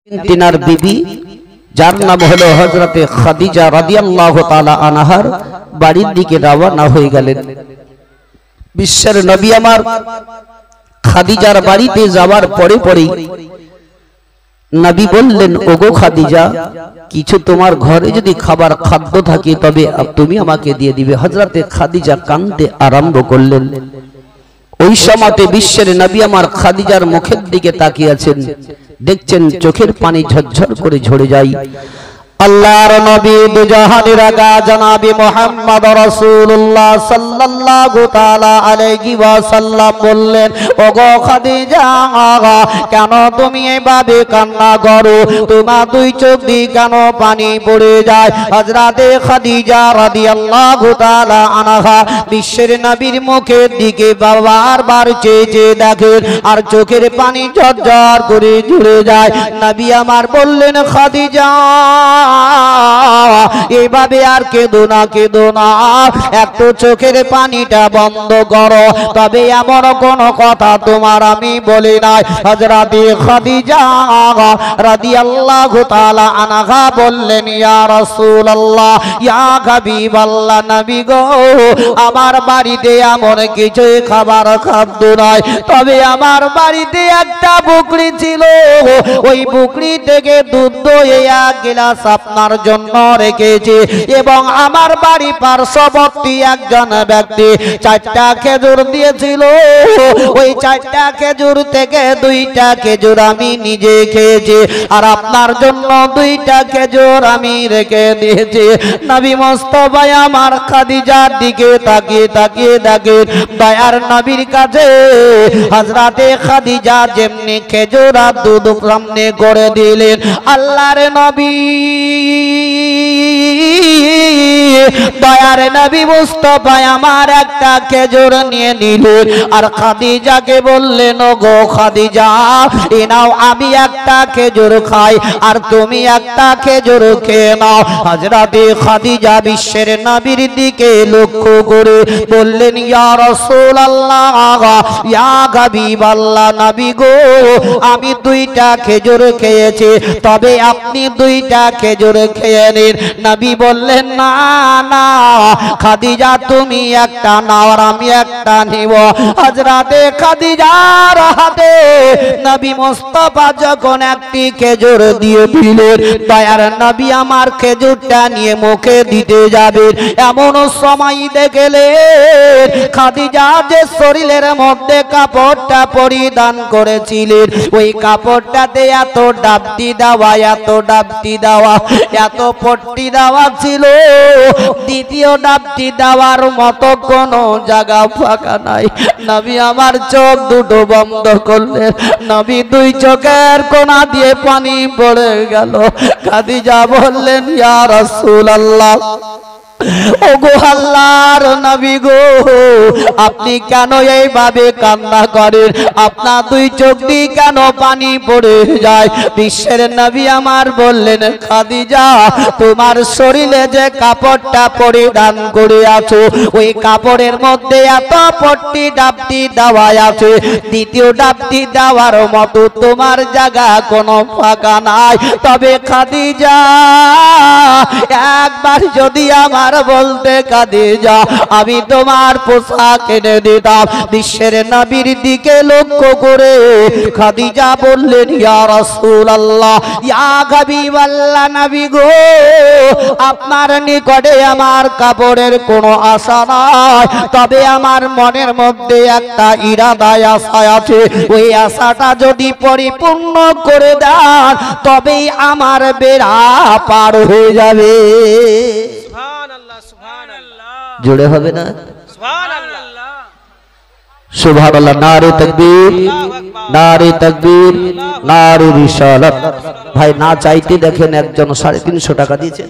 তিনার বিবি যার নাম হলো হযরতে খাদিজা রাদিয়াল্লাহু তাআলা আনহার বাড়ির দিকে রওনা হয়ে গেলেন। বিশ্বের নবী আমার খাদিজার বাড়িতে যাওয়ার পরে পরেই নবী বললেন, ওগো খাদিজা, কিছু তোমার ঘরে যদি খাবার খাদ্য থাকে তবে তুমি আমাকে দিয়ে দিবে। হযরতে খাদিজা কাঁদতে আরম্ভ করলেন। ওই সময়তে বিশ্বের নবী আমার খাদিজার মুখের দিকে তাকিয়ে আছেন, দেখছেন চোখের পানি ঝরঝর করে ঝরে যায়। আল্লাহর নবী দুজাহানের আগা জনাবে মুহাম্মদ রাসূলুল্লাহ সাল্লাল্লাহু তাআলা আলাইহি ওয়াসাল্লাম বললেন, ওগো খাদিজা, কেন তুমি এভাবে কান্না করো? তোমার দুই চোখ দিয়ে কেন পানি পড়ে যায়? হযরতে খাদিজা রাদিয়াল্লাহু তাআলা আনহা বিশ্বের নবীর মুখের দিকে বারবার চেয়ে চেয়ে দেখেন আর চোখের পানি ঝরঝর করে ঝরে যায়। নবী আমার বললেন, খাদিজা, এইভাবে আর কেঁদো না, কেঁদো না, একটু চোখের পানিটা বন্ধ করো। তবে এমন কোন কথা তোমার আমি বলি নাই। হযরতে খাদিজা রাদিয়াল্লাহু তাআলা আনহা বললেন, ইয়া রাসূলুল্লাহ, ইয়া হাবিবাল্লাহ, নবী গো, আমার বাড়িতে এমন কিছু খাবার খাদ্য নাই, তবে আমার বাড়িতে একটা বকরি ছিল, ওই বকরি থেকে দুধ দই এক গ্লাস আপনার জন্য রেখেছি, এবং আমার বাড়ি পার্শ্ববর্তী একজন ব্যক্তি 4টা খেজুর দিয়েছিল, ওই 4টা খেজুর থেকে 2টা খেজুর আমি নিজে খেয়েছি, আর আপনার জন্য 2টা খেজুর আমি রেখে দিয়েছি। নবী মুস্তাফা আমার খাদিজার দিকে তাকিয়ে তাকিয়ে দেখেন, দয়ার নবীর কাছে হযরতে খাদিজা যেমনি খেজুর আর দুধ সামনে করে দিলেন, আল্লাহর নবী দয়ার নবী মুস্তাফা আমার একটা খেজুর নিয়ে নিলেন আর খাদিজাকে বললেন, ওগো খাদিজা, এ নাও, আমি একটা খেজুর খাই আর তুমি একটা খেজুর খেয়ে নাও। হযরতে খাদিজা বিশ্বের নবীর দিকে লক্ষ্য করে বললেন, ইয়া রাসূলুল্লাহ, ইয়া হাবিবাল্লাহ, নবী গো, আমি 2টা খেজুর খেয়েছি, তবে আপনি 2টা খেজুর খেয়ে নিন। নবী বললেন, না না খাদিজা, তুমি একটা নাও আর আমি একটা নিব। হযরতে খাদিজার হাতে নবী মুস্তাফা যখন একটি খেজুর দিয়ে দিলেন, দয়ার নবী আমার খেজুরটা নিয়ে মুখে দিতে যাবেন, এমন সময় দেখলেন খাদিজা যে শরীরের মধ্যে কাপড়টা পরিধান করেছিলেন, ওই কাপড়টাতে এত ডাবটি দেওয়া, এত ডাবটি দেওয়া, এত পট্টি দেওয়া ছিল, দ্বিতীয় ডাবটি দেওয়ার মতো কোনো জায়গা ফাঁকা নাই। নবী আমার চোখ দুটো বন্ধ করলেন, নবী 2 চোখের কোনা দিয়ে পানি পড়ে গেল। খাদিজা বললেন, ইয়া রাসূলুল্লাহ, ওগো আল্লাহর নবী গো, আপনি কেন এইভাবে কান্না করেন? আপনার 2 চোখ দিয়ে কেন পানি পড়ে যায়? বিশ্বের নবী আমার বললেন, খাদিজা, তোমার শরীরে যে কাপড়টা পরিধান করে আছো, ওই কাপড়ের মধ্যে এত পট্টি ডাবটি দেওয়া আছে, দ্বিতীয় ডাবটি দেওয়ার মতো তোমার জায়গা কোনো ফাঁকা নাই। তবে খাদিজা, একবার যদি আমার বলতে খাদিজা, আমি তোমার পোশাক এনে দিতাম। বিশ্বের নবীর দিকে লক্ষ্য করে খাদিজা বললেন, ইয়া রাসূলুল্লাহ, ইয়া হাবিবাল্লাহ, নবী গো, আপনার নিকটে আমার কাপড়ের কোনো আশা নাই, তবে আমার মনের মধ্যে একটা ইরাদা, আশা আছে, ওই আশাটা যদি পরিপূর্ণ করে দেন তবেই আমার বেড়া পার হয়ে যাবে। জোরে হবে না? সুবহানাল্লাহ, নারে তাকবীর, নারে তাকবীর, নারে রিসালাত। ভাই না চাইতে দেখেন একজন 350 টাকা দিয়েছেন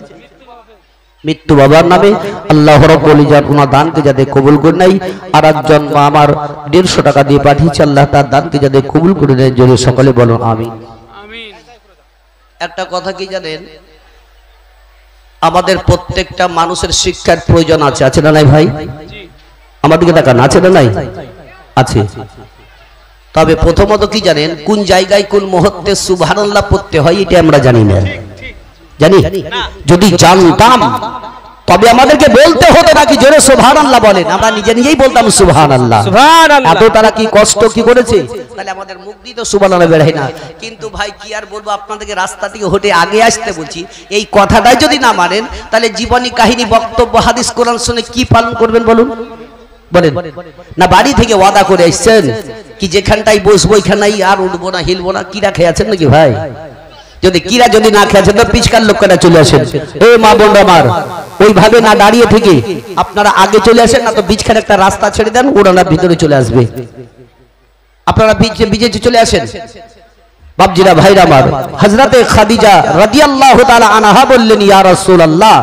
মৃত্যু বাবার নামে। আল্লাহ রাব্বুল ইজ্জত ওনার দানকে যাতে কবুল করে নেয়। আর একজন আমার 150 টাকা দিয়ে পাঠিয়েছে, আল্লাহ তার দানকে যাতে কবুল করে নেয়। জোরে সকলে বলুন আমিন। একটা কথা কি জানেন, আমাদের প্রত্যেকটা মানুষের শিক্ষার প্রয়োজন আছে, আছে না নাই ভাই? আমার দিকে তাকান, আছে না নাই? আছে। তবে প্রথমত কি জানেন, কোন জায়গায় কোন মুহূর্তে সুবহানাল্লাহ পড়তে হয় এটা আমরা জানি না। জানি? যদি জানতাম তবে আমাদেরকে বলতে হতো নাকি জোরে সুবহানাল্লাহ বলেন, আমরা নিজে নিজেই বলতাম সুবহানাল্লাহ। এত তারা কি কষ্ট কি করেছে, তাহলে আমাদের মুখ দিয়ে তো সুবহানাল্লাহ বেরোয় না। কিন্তু ভাই কি আর বলবো, আপনাদেরকে রাস্তা থেকে হেঁটে আগে আসতে বলছি, এই কথাটাই যদি না মানেন তাহলে জীবনী কাহিনী বক্তব্য হাদিস কোরআন শুনে কি পালন করবেন বলুন? বলেন না বাড়ি থেকে ওয়াদা করে এসেছেন কি যেখানটাই বসবো ওইখানেই আর উঠবো না হিলবো না, কিরা খেয়ে আছেন নাকি ভাই? যদি কিরা যদি না খেয়ে আছেন তো পিছকার লোকেরা চলে আসেন। এ মা বোন আমার, ওইভাবে না দাঁড়িয়ে থেকে আপনারা আগে চলে আসেন, না তো বিচখানে একটা রাস্তা ছেড়ে দেন, ওরা ভিতরে চলে আসবে। আপনারা বিচে চলে আসেন। বাপজিরা ভাইরা আমার, হযরতে খাদিজা রাদিয়াল্লাহু তাআলা আনহা বললেন, ইয়া রাসূলুল্লাহ,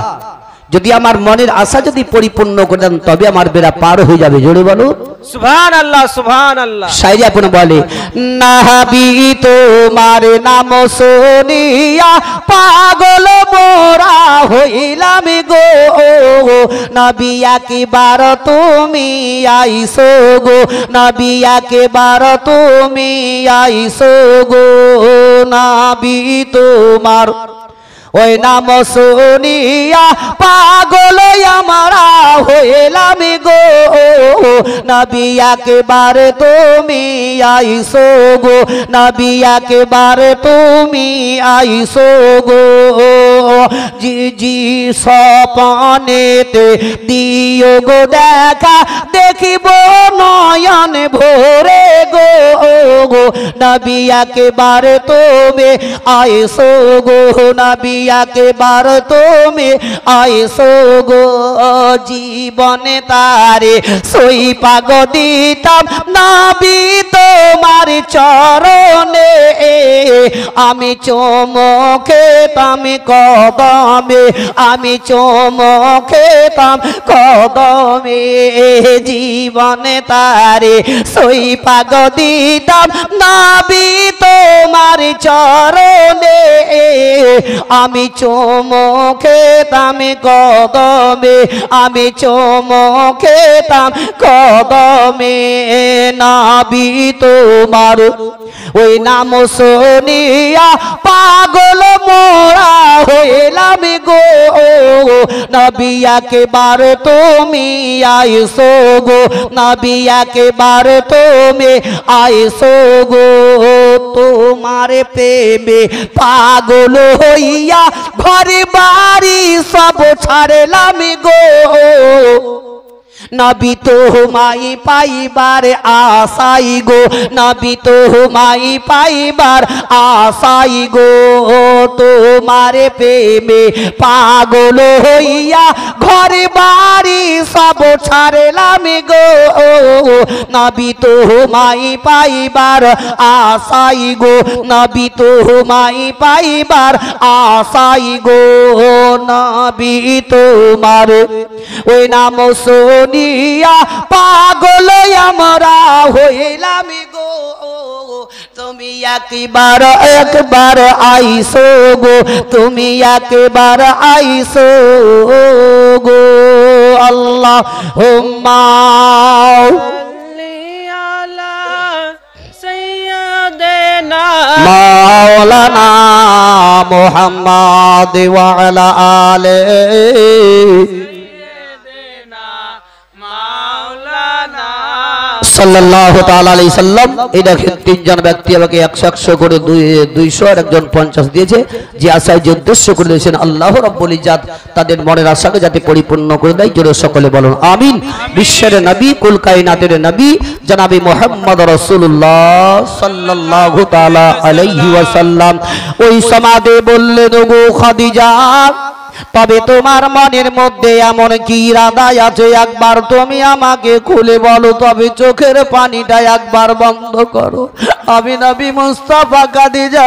যদি আমার মনের আশা যদি পরিপূর্ণ করে দেন তবে আমার বেড়া পার হয়ে যাবে। জোরে বলো সুবহানাল্লাহ সুবহানাল্লাহ। শায়রি আপনি বলে, নাহাবি তোমার নাম শুনিয়া পাগল মোরা হইলাম গো, নবী একবার তুমি আইসো গো, নবী একবার তুমি আইসো গো, নবী তোমার ওই নাম শুনিয়া পাগল আমরা হইলাম গো, নবী একবার তুমি আইসো গো, নবী একবার তুমি আইসো গো, জি জি স্বপ্নেতে দিও গো দেখা, দেখিব নয়ন ভরে গো, নবী একবার তুমি আইসো গো, নবী একবার তুমি আইসো গো, জীবনে তারে সই পাগ দিতাম নবী তোমার চরণে, আমি চুমুকেতাম কদমে, আমি চুমুকেতাম কদমে, জীবনে তারে সই পাগ দিতাম নবী তোমার চরণে, আমি চুমুকেতাম কদমে, আমি চুমুকেতাম কদমে, নবী তোমার ওই নাম শুনিয়া পাগল মোরা হইলাম গো, নবী একবার তুমি আইসো গো, নবী একবার তুমি আইসো গো, তোমার প্রেমে পাগল হইয়া ঘরে বাড়ি সব ছাড়লাম গো, নবী তোমায় পাইবার আশাই গো, নবী তোমায় পাইবার আশাই গো, তোমার প্রেমে পাগল হইয়া ঘরে বাড়ি সব ছাড়লাম গো, নবী তোমায় পাইবার আশাই গো, নবী তোমায় পাইবার আশাই গো, নবী তোমার ওই নাম শুনিয়া পাগল আমরা হইলাম গো, তুমি একবার একবার আইসো গো, তুমি একবার আইসো গো, আল্লাহুম্মা মাওলানা মুহাম্মদ ওয়া আলা আলিহি সাল্লাল্লাহু তাআলা আলাইহি সাল্লাম। এই দেখেন তিনজন ব্যক্তি আমাকে 100 করে 200 আর একজন 50 দিয়েছে, যে আশায় যে উদ্দেশ্য করে দিয়েছেন আল্লাহ রাব্বুল ইজ্জাত তাদের মনের আশাকে যাতে পরিপূর্ণ করে দেয়, জোরে সকলে বলুন আমিন। বিশ্বের নবী কুল কায়নাতের নবী জনাবে মুহাম্মদ রাসূলুল্লাহ সাল্লাল্লাহু তাআলা আলাইহি ওয়াসাল্লাম ওই সমাদে বললেন, গো খাদিজা, তবে তোমার মনের মধ্যে এমন কি ইরাদা আছে একবার তুমি আমাকে খুলে বলো, তবে চোখের পানিটা একবার বন্ধ করো। আমি নবী মুস্তাফা খাদিজা,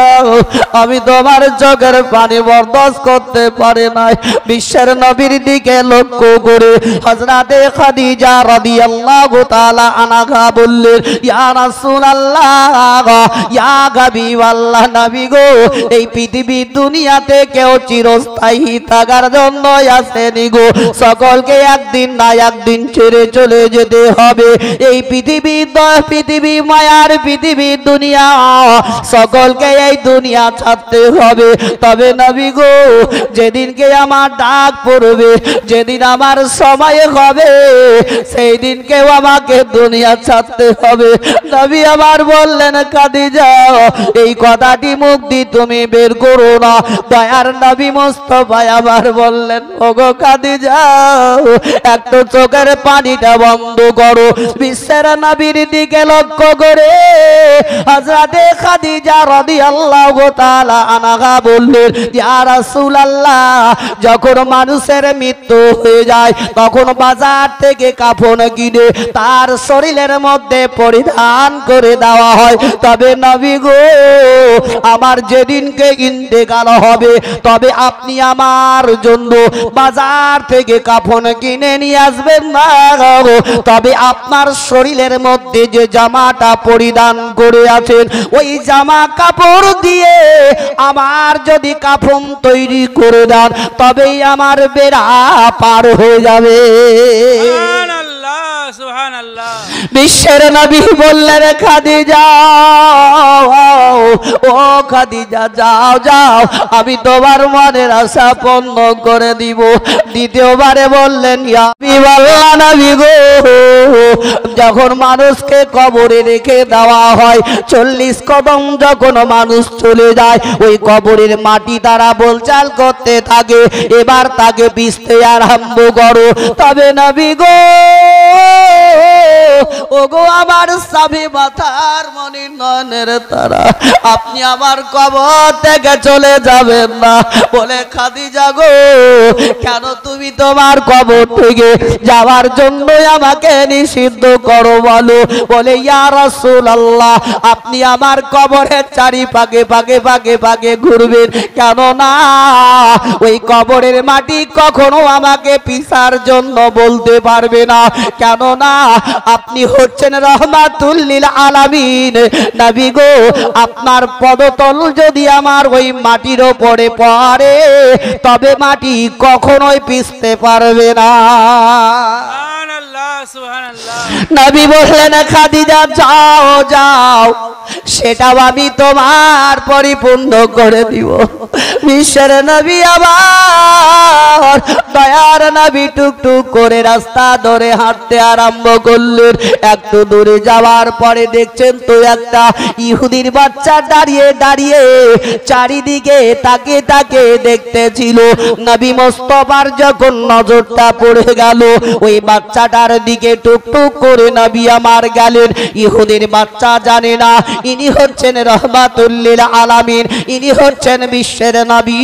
আমি তোমার চোখের পানি বরদাস্ত করতে পারি নাই। বিশ্বের নবীর দিকে লক্ষ্য করে হযরতে খাদিজা রাদিয়াল্লাহু তাআলা আনহা বললেন, ইয়া রাসূলুল্লাহ, ইয়া হাবিবাল্লাহ, নবী গো, এই পৃথিবী দুনিয়াতে কেউ চিরস্থায়ী থাকার জন্য আসেনি গো, সকলকে একদিন না একদিন ছেড়ে চলে যেতে হবে। এই পৃথিবী মায়ার পৃথিবী দুনিয়া, সকলকে এই দুনিয়া ছাড়তে হবে। তবে নবী গো, যেদিনকে আমার ডাক পড়বে, যেদিন আমার সময় হবে, সেই দিনকেও আমাকে দুনিয়া ছাড়তে হবে। নবী আমার বললেন, খাদিজা এই কথাটি মুখ দিয়ে তুমি বের করো না। দয়ার নবী মুস্তাফা আবার বললেন, ওগো খাদিজা একটু চোখের পানিটা বন্ধ করো। বিশ্বের নবীর দিকে লক্ষ্য করে হযরতে খাদিজা রাদিয়াল্লাহু তাআলা আনহা বললেন, ইয়া রাসূলুল্লাহ, যখন মানুষের মৃত্যু হয়ে যায় তখন বাজার থেকে কাফন কিনে তার শরীরের মধ্যে পরিধান করে দেওয়া হয়। তবে নবী গো, আমার যেদিনকে ইন্তেকাল হবে, তবে আপনি আমার জন্য বাজার থেকে কাফন কিনে নিয়ে আসবেন না, তবে আপনার শরীরের মধ্যে যে জামাটা পরিধান করে আছেন, ওই জামা কাপড় দিয়ে আমার যদি কাফন তৈরি করে দেন, তবেই আমার বেড়া পার হয়ে যাবে। সুবহানাল্লাহ, সুবহানাল্লাহ। বিশ্বের নবী বললেন, খাদিজা ও খাদিজা, যাও যাও, আমি তোমার মনের আশা পূর্ণ করে দিব। দ্বিতীয়বারে বললেন, ইয়া হাবিবাল্লাহ, নবী গো, যখন মানুষকে কবরে রেখে দেওয়া হয়, 40 কদম যখন মানুষ চলে যায়, ওই কবরের মাটি তারা বলচাল করতে থাকে, এবার তাকে পিষতে আরম্ভ করো। তবে নবী গো, ওগো আমার স্বামী মাথার মনি নয়নের তারা, আপনি আমার কবর থেকে চলে যাবেন না। বলে, খাদিজা গো, কেন তুমি তোমার কবর থেকে যাওয়ার জন্য আমাকে নিষিদ্ধ করো বলো? বলে, ইয়া রাসূলুল্লাহ, আপনি আমার কবরের চারিপাশে পাকে ঘুরবেন, কেন না ওই কবরের মাটি কখনো আমাকে পিছার জন্য বলতে পারবে না, কেন না আপনি হচ্ছেন রহমাতুল লিল আলামিন। নবী গো, আপনার পদতল যদি আমার ওই মাটির উপরে পড়ে, তবে মাটি কখনোই পিছতে পারবে না। সুবহানাল্লাহ, সুবহানাল্লাহ। নবী বললেন, খাদিজা যাও যাও, সেটাও আমি তোমার পরিপূর্ণ করে দিব। বিশ্বের নবী আবার দয়ার নবী টুকটুক করে রাস্তা ধরে হাঁটতে আরম্ভ করলেন। একটু দূরে যাওয়ার পরে দেখছেন তো একটা ইহুদির বাচ্চা দাঁড়িয়ে দাঁড়িয়ে চারিদিকে তাকে তাকে দেখতেছিল। নবী মুস্তাফার যখন নজরটা পড়ে গেল ওই বাচ্চাটার দিকে, টুকটুক করে নবী আমার গেলেন। ইহুদির বাচ্চা জানে না ইনি হচ্ছেন রহমাতুল লিল আলামিন, ইনি হচ্ছেন বিশ্বের নবী।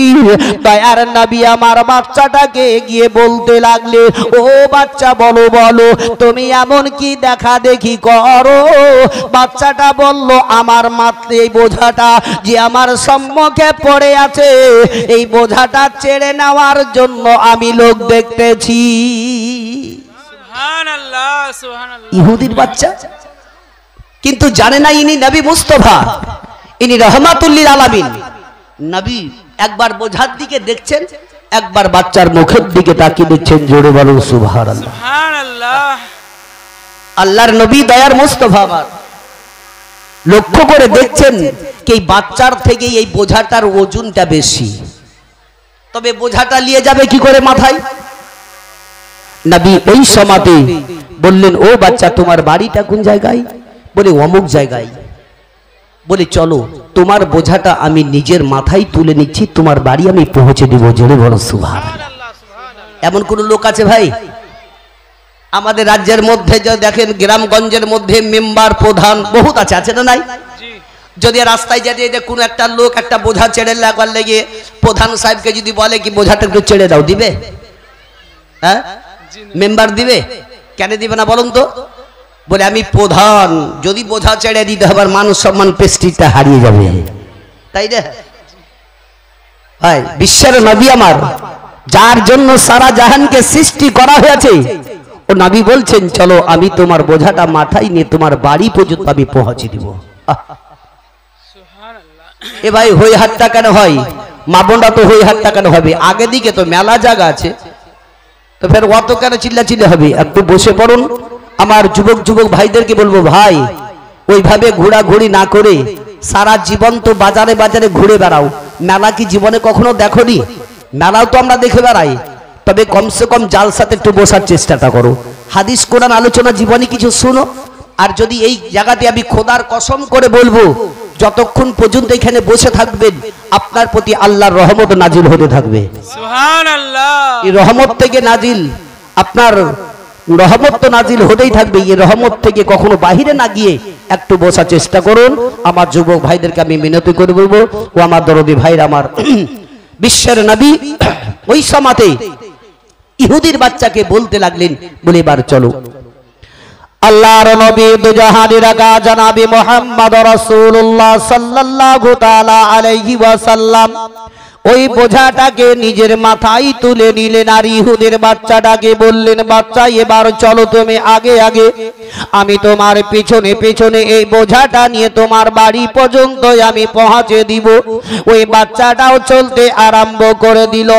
দয়ার নবী আমার বাচ্চাটাকে গিয়ে বলতে লাগলে, ও বাচ্চা, বলো বলো তুমি এমন কি দেখা দেখি করো? বাচ্চাটা বলল, আমার মাত্র এই বোঝাটা যে আমার সম্মুখে পড়ে আছে, এই বোঝাটা ছেড়ে নেওয়ার জন্য আমি লোক দেখতেছি। সুবহানাল্লাহ, সুবহানাল্লাহ। ইহুদির বাচ্চা কিন্তু জানে না ইনি নবী মুস্তাফা, ইনি রহমাতুল লিল আলামিন। নবী একবার বোঝার দিকে দেখছেন, একবার বাচ্চার মুখের দিকে তাকিয়ে দেখছেন। জোরে বলুন সুবহানাল্লাহ, সুবহানাল্লাহ। আল্লাহর নবী দয়ার মুস্তাফা আমার লক্ষ্য করে দেখছেন কি এই বাচ্চার থেকে এই বোঝাটার ওজনটা বেশি, তবে বোঝাটা নিয়ে যাবে কি করে মাথায়? নবী ওই সময়তে বললেন, ও বাচ্চা, তোমার বাড়িটা কোন জায়গায়? বলে, অমুক জায়গায়। বলে, চলো তোমার বোঝাটা আমি নিজের মাথায় তুলে নিচ্ছি, তোমার বাড়ি আমি পৌঁছে দিব। জোরে বলো সুবহানাল্লাহ। এমন কোন লোক আছে ভাই আমাদের রাজ্যের মধ্যে? যে দেখেন গ্রামগঞ্জের মধ্যে মেম্বার প্রধান বহুত আছে, আছে না নাই? যদি রাস্তায় যেতে যেতে কোনো একটা লোক একটা বোঝা ছেড়ে লাগবার লেগে প্রধান সাহেবকে যদি বলে কি বোঝাটা একটু ছেড়ে দাও, দিবে? হ্যাঁ, মেম্বার দিবে? কেন দিবে না বলুন তো? বলে, আমি প্রধান, যদি বোঝা ছেড়ে দিতে হবে মানুষ সম্মান প্রেস্টিজটা হারিয়ে যাবে, তাই না ভাই? বিশ্বের নবী আমার, যার জন্য সারা জাহানকে সৃষ্টি করা হয়েছে, ও নবী বলছেন, চলো আমি তোমার বোঝাটা মাথায় নিয়ে তোমার বাড়ি পর্যন্ত আমি পৌঁছে দিব। সুবহানাল্লাহ। এ ভাই হই হাতটা কেন হয়? মা বোনরা তো হই হাটটা কেন হবে, আগে দিকে তো মেলা জায়গা আছে, তো ফের অত কেন চিল্লাচিল্লি হবে? একটু বসে পড়ুন। আমার যুবক যুবক ভাইদেরকে বলবো, ভাই ওইভাবে ঘোরাঘুরি না করে সারা জীবন তো বাজারে বাজারে ঘুরে বেড়াও, মেলা কি জীবনে কখনো দেখোনি? মেলাও তো আমরা দেখে বেড়াই, তবে কমসে কম জালসাতে একটু বসার চেষ্টাটা করো, হাদিস কোরআন আলোচনা জীবনে কিছু শুনো। আর যদি এই জায়গাতে আমি খোদার কসম করে বলবো, যতক্ষণ পর্যন্ত এখানে বসে থাকবেন আপনার প্রতি আল্লাহর রহমত নাজিল হতে থাকবে। সুবহানাল্লাহ। এই রহমত থেকে নাজিল, আপনার রহমত তো নাজিল হতেই থাকবে, এই রহমত থেকে কখনো বাহিরে না গিয়ে একটু বসার চেষ্টা করুন। আমার যুবক ভাইদেরকে আমি মিনতি করে বলবো, ও আমার দরদি ভাইরা, আমার বিশ্বের নবী ওই সময়তে ইহুদির বাচ্চাকে বলতে লাগলেন, বলে এবার চলো আল্লাহর নবী দুজাহানের আকা জনাবি মুহাম্মদ রাসূলুল্লাহ সাল্লাল্লাহু তাআলা আলাইহি ওয়াসাল্লাম ওই বোঝাটাকে নিজের মাথায় তুলে নিলেন, আর ইহুদের বাচ্চাটাকে বললেন, বাচ্চা এবার চলো তুমি আগে আগে, আমি তোমার পিছনে পিছনে এই বোঝাটা নিয়ে তোমার বাড়ি পর্যন্ত আমি পৌঁছে দিব। ওই বাচ্চাটাও চলতে আরম্ভ করে দিল।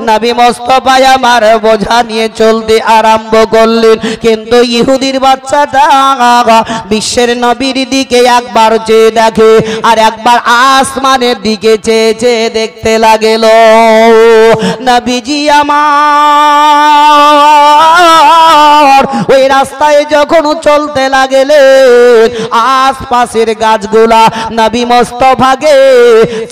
নবী মুস্তাফা আমার বোঝা নিয়ে চলতে আরম্ভ করলেন, কিন্তু ইহুদির বাচ্চাটা বিশ্বের নবীর দিকে একবার চেয়ে দেখে, আর একবার আসমানের দিকে চেয়ে চেয়ে দেখতে লাগেল। নবীজি আমার ওই রাস্তায় যখন চলতে লাগলেন, আশপাশের গাছগুলা নবী মুস্তাফাকে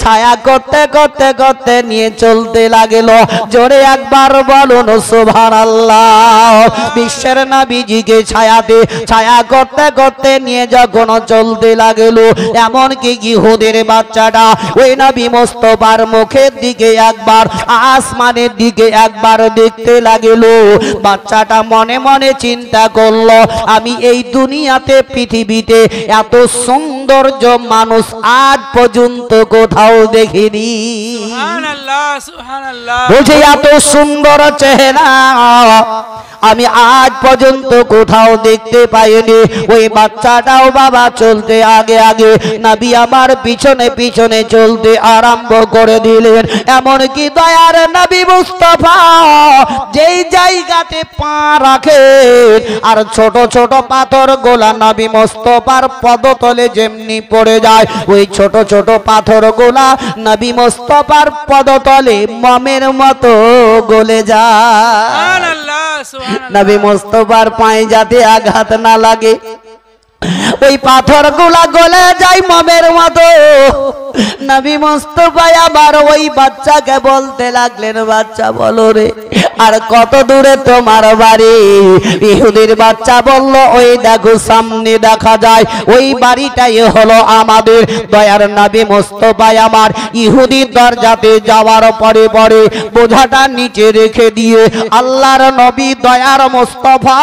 ছায়া করতে করতে করতে নিয়ে চলতে লাগল। জোরে একবার বলুন সুবহানাল্লাহ। বিশ্বের নবীজিকে ছায়াতে ছায়া করতে করতে নিয়ে যখন চলতে লাগলো, এমনকি ইহুদের বাচ্চাটা ওই নবী মুস্তাফার মুখের দিকে একবার, আসমানের দিকে একবার দেখতে লাগলো। বাচ্চাটা মনে মনে চিন্তা করলো, আমি এই দুনিয়াতে পৃথিবীতে এত সৌন্দর্য মানুষ আজ পর্যন্ত কোথাও দেখিনি। সুবহানাল্লাহ সুবহানাল্লাহ। বলছে এত সুন্দর চেহারা আমি আজ পর্যন্ত কোথাও দেখতে পাইনি। ওই বাচ্চাটাও বাবা চলতে আগে আগে, নবী আমার পিছনে পিছনে চলতে আরম্ভ করে দিলেন। এমনকি দয়ার নবী মুস্তাফা যেই জায়গাতে পা রাখে, আর ছোট ছোট পাথর গোলা নবী মুস্তাফার পদতলে যেমনি পড়ে যায়, ওই ছোট ছোট পাথর গোলা নবী মুস্তাফার পদতলে মমের মতো গলে যায়। সুবহানাল্লাহ সুবহানাল্লাহ। নবী মুস্তাফার পায়ে যাতে আঘাত না লাগে, ওই পাথর গুলা গলে যায় মমের মতো। নবী মুস্তাফা আবার ওই বাচ্চাকে বলতে লাগলেন, বাচ্চা বলো রে, আর কত দূরে তোমার বাড়ি? ইহুদির বাচ্চা বলল, ওই দেখো সামনে দেখা যায় ওই বাড়িটাই হলো আমাদের। দয়ার নবী মুস্তাফা আমার ইহুদির দরজাতে যাওয়ার পরে পরে বোঝাটা নিচে রেখে দিয়ে আল্লাহর নবী দয়ার মুস্তাফা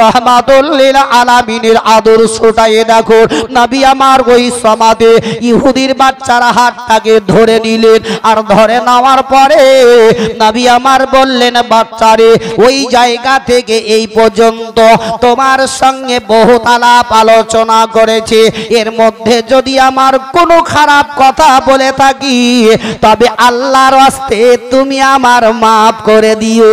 রহমাতুল লিল আলামিনের আদর্শটাই দেখো। নবী আমার ওই সমাধে ইহুদির বাচ্চারা হাতটাকে ধরে নিলেন, আর ধরে নেওয়ার পরে নবী আমার বললেন, বাচ্চারে ওই জায়গা থেকে এই পর্যন্ত তোমার সঙ্গে বহুত আলাপ আলোচনা করেছে, এর মধ্যে যদি আমার কোনো খারাপ কথা বলে থাকি তবে আল্লাহর ওয়াস্তে তুমি আমার মাফ করে দিও।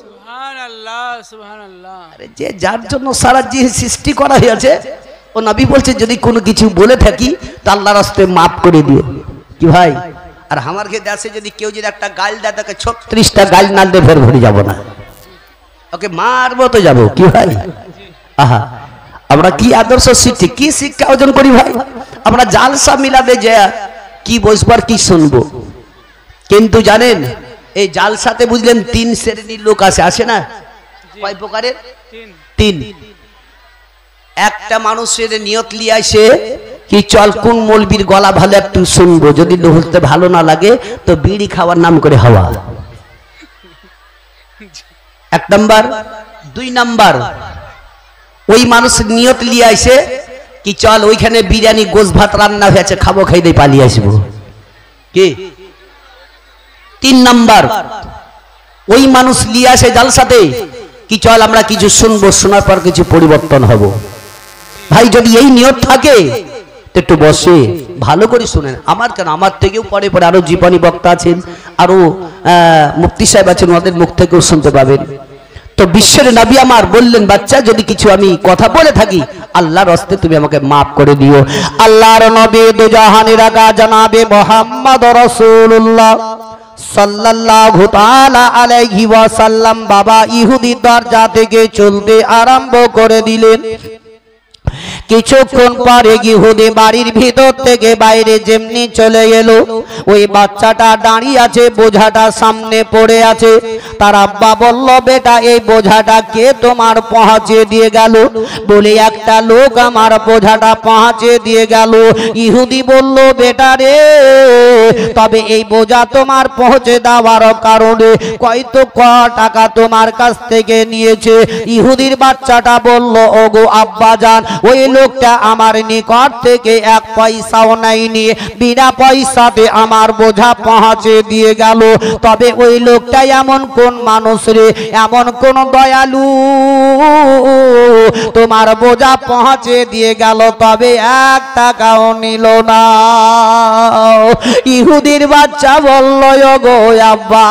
সুবহানাল্লাহ সুবহানাল্লাহ। আরে যে যার জন্য সারা যে সৃষ্টি করা হয়েছে, ও নবী বলছে যদি কোনো কিছু বলে থাকি তা আল্লাহর রাস্তে মাফ করে দিও। কি ভাই, আর আমার কে দেশে যদি কেউ যদি একটা গাল দেয় তাকে 36টা গাল না দিয়ে ফের ভরে যাব না, ওকে মারবো তো যাবো। কি ভাই, আহা আমরা কি আদর্শ শিখছি, কি শিক্ষা অর্জন করি ভাই? আমরা জালসা মিলাদে যে কি বসবার কি শুনবো, কিন্তু জানেন এই জালসাতে বুঝলেন 3 শ্রেণীর লোক আসে না? কয় প্রকারের? 3। একটা মানুষের নিয়ত লিয়ে আসে কি চল কোন মৌলবীর গলা ভালো একটু শুনবো, যদি বলতে ভালো না লাগে তো বিড়ি খাওয়ার নাম করে হাওয়া। 1 নাম্বার। 2 নাম্বার, ওই মানুষ নিয়ত লিয়ে আসে কি চল ওইখানে বিরিয়ানি গোশ ভাত রান্না হয়েছে খাবো, খাই দিয়ে পালিয়ে আসবো। কি? 3 নাম্বার, ওই মানুষ লিয়ে আসে জালসাতে কি চল আমরা কিছু শুনবো, শোনার পর কিছু পরিবর্তন হব। ভাই যদি এই নিয়ত থাকে তো একটু বসে ভালো করে শুনেন, আমার কেন, আমার থেকেও পরে পরে আরো জীবনী বক্তা আছেন, আরো মুফতি সাহেব আছেন, ওদের মুখ থেকেও শুনতে পাবেন। তো বিশ্বের নবী আমার বললেন, বাচ্চা যদি কিছু আমি কথা বলে থাকি আল্লাহর হস্তে তুমি আমাকে মাফ করে দিও। আল্লাহর নবী দুজাহানের আগা জনাবে মুহাম্মদ রাসূলুল্লাহ সাল্লাল্লাহু তাআলা আলাইহি ওয়াসাল্লাম বাবা ইহুদি দরজা থেকে চলতে আরম্ভ করে দিলেন। কিছুক্ষণ পরে ইহুদি বাড়ির ভিতর থেকে বাইরে যেমনি চলে এলো, ওই বাচ্চাটা দাঁড়িয়ে আছে, বোঝাটা সামনে পড়ে আছে। তার আব্বা বলল, বেটা এই বোঝাটা কে তোমার পৌঁছে দিয়ে গেল? বলে, একটা লোক আমার বোঝাটা পৌঁছে দিয়ে গেল। ইহুদি বলল, বেটা রে, তবে এই বোঝা তোমার পৌঁছে দেওয়ার কারণে কয়তো ক টাকা তোমার কাছ থেকে নিয়েছে? ইহুদির বাচ্চাটা বলল, ওগো আব্বা জান, ওই লোকটা আমার নিকট থেকে এক পয়সাও নেয়নি, বিনা পয়সাতে আমার বোঝা পৌঁছে দিয়ে গেল। তবে ওই লোকটা এমন কোন মানুষ রে, এমন কোন দয়ালু, তোমার বোঝা পৌঁছে দিয়ে গেল তবে এক টাকাও নিল না? ইহুদির বাচ্চা বলল, ওগো আব্বা,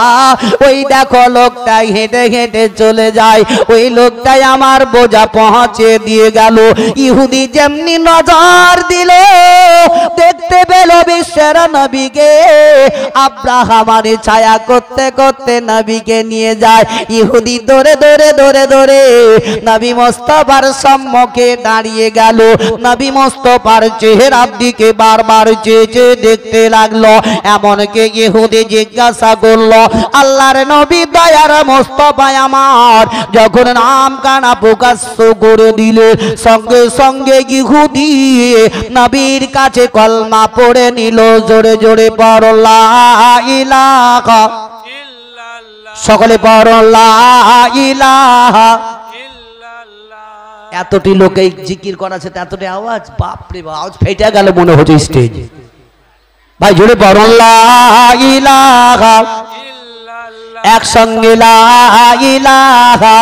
ওই দেখো লোকটাই হেঁটে হেঁটে চলে যায়, ওই লোকটাই আমার বোঝা পৌঁছে দিয়ে গেল। ইহুদি যেমনি নজর দিল, দেখতে পেল বিশ্বের নবীকে। আব্রাহামের ছায়া করতে করতে নবীকে নিয়ে যায়। ইহুদি দৌড়ে দৌড়ে দৌড়ে দৌড়ে নবী মুস্তাফার সম্মুখে দাঁড়িয়ে গেল। নবী মুস্তাফার চেহারার দিকে বারবার চেয়ে চেয়ে দেখতে লাগলো। এমনকি ইহুদি জিজ্ঞাসা করলো, আল্লাহর নবী দয়ার মুস্তাফা আমার যখন নাম কানা প্রকাশ্য করে দিলে, সঙ্গে সঙ্গে ইহুদি নবীর কাছে কলমা পড়ে নিল। জোরে জোরে পড়ো লা ইলাহা ইল্লাল্লাহ, সকলে পড়ো লা ইলাহা ইল্লাল্লাহ। এতটি লোকে জিকির করাছে, এতটি আওয়াজ, বাপরে বাপ, আওয়াজ ফেটে গেল মনে হচ্ছে স্টেজ। ভাই জোরে পড়ো লা ইলাহা ইল্লাল্লাহ, একসঙ্গে লা ইলাহা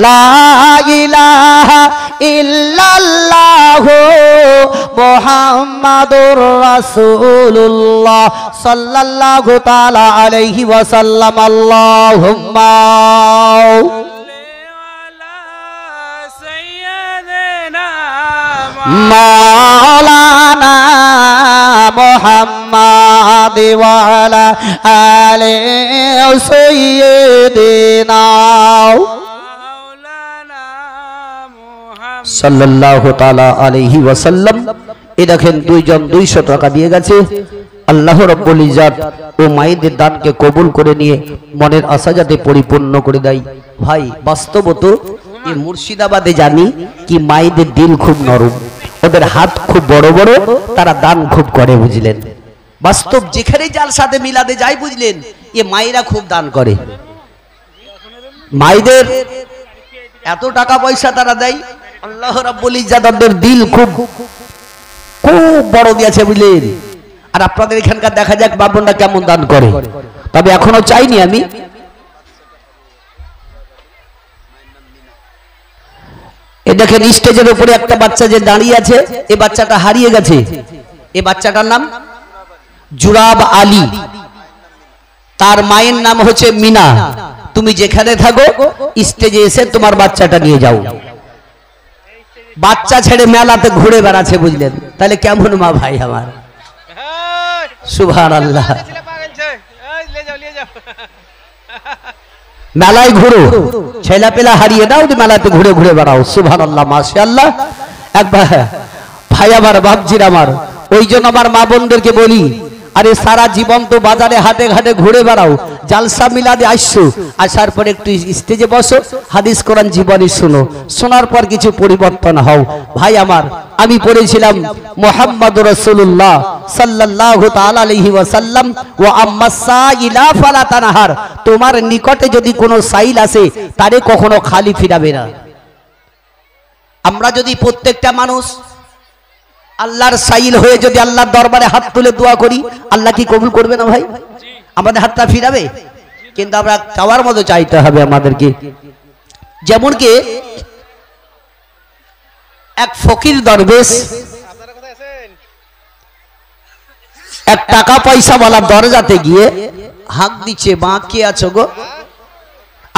লা ইলাহা ইল্লাল্লাহু মুহাম্মাদুর রাসূলুল্লাহ সাল্লাল্লাহু তাআলা আলাইহি ওয়াসাল্লাম। আল্লাহুম্মা মাওলানা মুহাম্মাদ ওয়া আলা আলি সাইয়্যিদিনা সাল্লাল্লাহু তাআলা আলাইহি ওয়াসাল্লাম। এই দেখেন দুইজন 200 টাকা দিয়ে গেছে। আল্লাহ রাব্বুল ইজ্জত ও মায়েদের দানকে কবুল করে নিয়ে মনের আশা যাতে পরিপূর্ণ করে দেয়। ভাই বাস্তবত এই মুর্শিদাবাদে জানি কি মায়েদের দিল খুব নরম, ওদের হাত খুব বড় বড়, তারা দান খুব করে, বুঝলেন? বাস্তব যেখানে জালসাতে মিলাদে যাই, বুঝলেন, এ মায়েরা খুব দান করে। মায়েদের এত টাকা পয়সা তারা দেয়, আল্লাহ রাব্বুল ইজ্জত ওদের দিল খুব খুব বড় দিয়েছে, বুঝলেন? আর আপনাদের এখানকার দেখা যাক বাবনরা কেমন দান করে। তবে এখনো চাইনি আমি। এ দেখেন স্টেজের উপরে একটা বাচ্চা যে দাঁড়িয়ে আছে, এই বাচ্চাটা হারিয়ে গেছে। এই বাচ্চাটার নাম জুরাব আলী, তার মায়ের নাম হচ্ছে মিনা। তুমি যেখানে থাকো স্টেজে এসে তোমার বাচ্চাটা নিয়ে যাও। বাচ্চা ছেড়ে মেলাতে ঘুরে বেড়াচ্ছে, বুঝলেন? তাহলে কেমন মা ভাই আমার? সুবহানাল্লাহ। মেলায় ঘুরো, ছেলা পেলা হারিয়ে দাও, মেলাতে ঘুরে ঘুরে বেড়াও। সুবহানাল্লাহ, মাশাআল্লাহ। একবার ভাই আমার, বাপজির আমার, ওই জন্য আমার মা বোনদেরকে বলি, আরে সারা জীবন তো বাজারে হাটে ঘাটে ঘুরে বেড়াও, জালসা মিলাদে আসছো, আসার পর একটু স্টেজে বসো, হাদিস কোরআন জীবনী শুনো, শোনার পর কিছু পরিবর্তন হও। ভাই আমার, আমি পড়েছিলাম মুহাম্মাদুর রাসূলুল্লাহ সাল্লাল্লাহু তাআলা আলাইহি ওয়াসাল্লাম, ওয়া আম্মাস সাইলা ফালা তানহার, তোমার নিকটে যদি কোনো সাইল আসে তারে কখনো খালি ফিরাবে না। আমরা যদি প্রত্যেকটা মানুষ আল্লাহর সাইল হয়ে যদি আল্লাহর দরবারে হাত তুলে দোয়া করি, আল্লাহ কি কবুল করবে না ভাই? আমাদের হাতটা ফিরাবে, কিন্তু আমরা চাওয়ার মতো চাইতে হবে আমাদেরকে। যেমন কি এক ফকির দরবেশ এক টাকা পয়সা বলা দরজাতে গিয়ে হাঁক দিচ্ছে, মা কে আছো গো?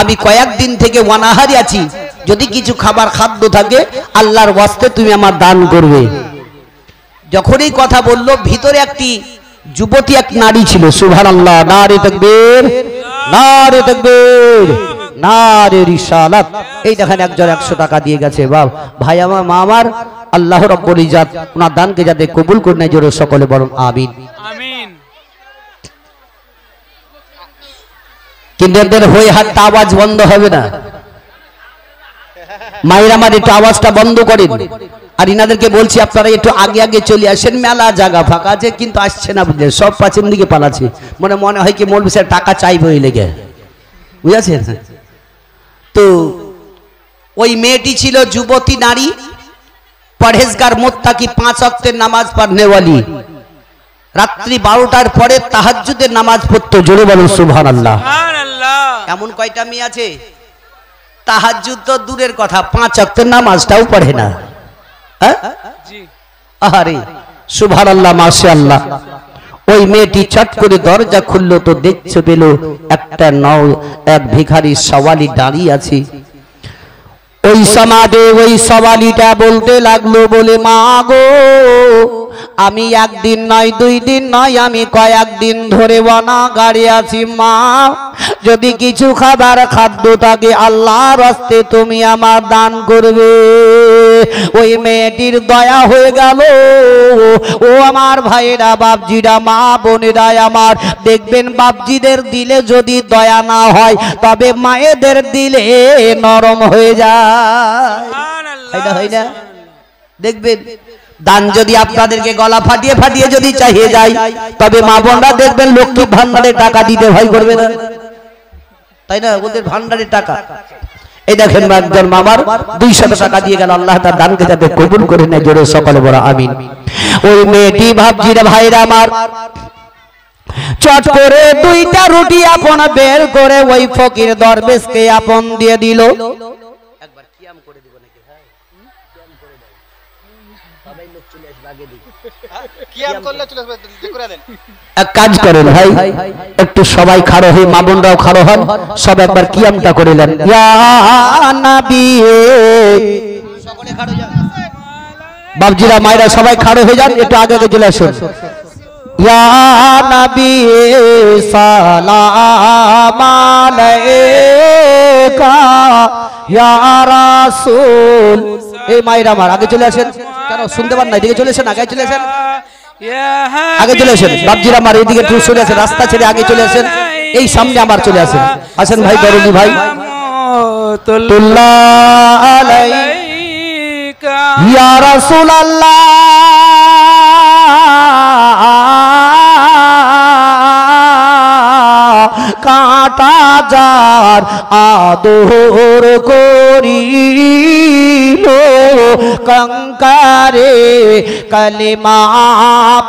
আমি কয়েকদিন থেকে অনাহারি আছি, যদি কিছু খাবার খাদ্য থাকে আল্লাহর ওয়াস্তে তুমি আমার দান করবে। যখনই কথা বলল, ভিতরে একটি যুবতী এক নারী ছিল। সুবহানাল্লাহ, নারে তাকবীর, নারে তাকবীর, নারে রিসালাত। এই দেখেন একজন 100 টাকা দিয়ে গেছে। বাপ ভাই আমার, মা আমার, আল্লাহ রাব্বুল ইজ্জত ওনার দানকে যাতে কবুল করে নেয়, জোরে সকলে বলুন আমিন। আমিন। কিন্তু এদের হয়ে হাতটা আওয়াজ বন্ধ হবে না। মায়ের আমার একটু আওয়াজটা বন্ধ করেন। আর ইনাদেরকে বলছি আপনারা একটু আগে আগে চলে আসেন, মেলা জায়গা ফাঁকা আছে, কিন্তু আসছে না বুঝলেন, সব পাঁচিন দিকে পালাচ্ছে। মনে হয় কি মৌলভী স্যার টাকা চাইবে ওই লেগে, বুঝেছেন? তো ওই মেয়েটি ছিল যুবতী নারী, পরহেজগার মুত্তাকি, 5 ওয়াক্তের নামাজ পড়নেওয়ালি। রাত্রি 12টার পরে তাহাজ্জুদের নামাজ পড়তো। জোরে বলুন সুবহানাল্লাহ। সুবহানাল্লাহ। এমন কয়টা মেয়ে আছে তাহাজ্জুদ তো দূরের কথা, 5 ওয়াক্তের নামাজটাও পড়ে না। হ্যাঁ জি। আরে সুবহানাল্লাহ, মাশাআল্লাহ। ওই মেয়েটি চট করে দরজা খুললো তো দেখতে পেল একটা এক ভিখারি সওয়ালি দাঁড়িয়ে আছে। ওই সমাজে ওই সওয়ালিটা বলতে লাগলো, বলে মা গো, আমি একদিন নয় 2 দিন নয়, আমি কয়েকদিন ধরে অনাহারে আছি মা, যদি কিছু খাবার খাদ্য থাকে আল্লাহর রাস্তে তুমি আমার দান করবে। ওই মেয়েটির দয়া হয়ে গেল। ও আমার ভাইরা, বাপজিরা, মা বোনেরা আমার, দেখবেন বাপজিদের দিলে যদি দয়া না হয় তবে মায়েদের দিলে নরম হয়ে যায়। এটা হয় না? দেখবেন দান যদি আপনাদেরকে গলা ফাটিয়ে ফাটিয়ে যদি চাইয়ে যায়, তবে মা বোনরা দেখবেন লক্ষ্মী ভান্ডারে টাকা দিতে ভয় করবে না, তাই না? ওদের ভান্ডারে টাকা। এই দেখেন একজন মামার 200 টাকা দিয়ে গেল, আল্লাহ তার দানকে যাতে কবুল করে নেয়, জোরে সকলে বলা আমিন। ওই মেয়েটি ভাবজিরা ভাইরা আমার, চট করে 2টা রুটি আপন বের করে ওই ফকির দরবেশকে আপন দিয়ে দিল। একবার কিয়াম করে দিব নাকি? হ্যাঁ, কিয়াম করে দাও, সবাই লোক চলে আসবে আগে দিকে। কিয়াম করলে চলে আসবে, করে দেন। এক কাজ করেন ভাই, একটু সবাই খাড়ো হয়ে, মা বোনরাও খাড়ো হন, সব একবার কিয়ামটা করে নেন। ইয়া নবী, সকলে খাড়ো যান, বাপজিরা মায়েরা সবাই খাড়ো হয়ে যান, একটু আগে আগে চলে আসুন। ইয়া নবী সালাম আলাইকা ইয়া রাসূল। এই মায়েরা আমার আগে চলে আসেন, কেন শুনতে পান না? এদিকে চলে আসেন, আগে চলে আসেন, আগে চলে আসেন। বাপজিরা আমার এইদিকে একটু চলে আসেন, রাস্তা ছেড়ে আগে চলে আসেন, এই সামনে আমার চলে আসেন। আসেন ভাই, দরদি ভাই। তুল্লাহ আলাইকা ইয়া রাসূলুল্লাহ, কাটা যার আদর করিল, কঙ্কারে কালিমা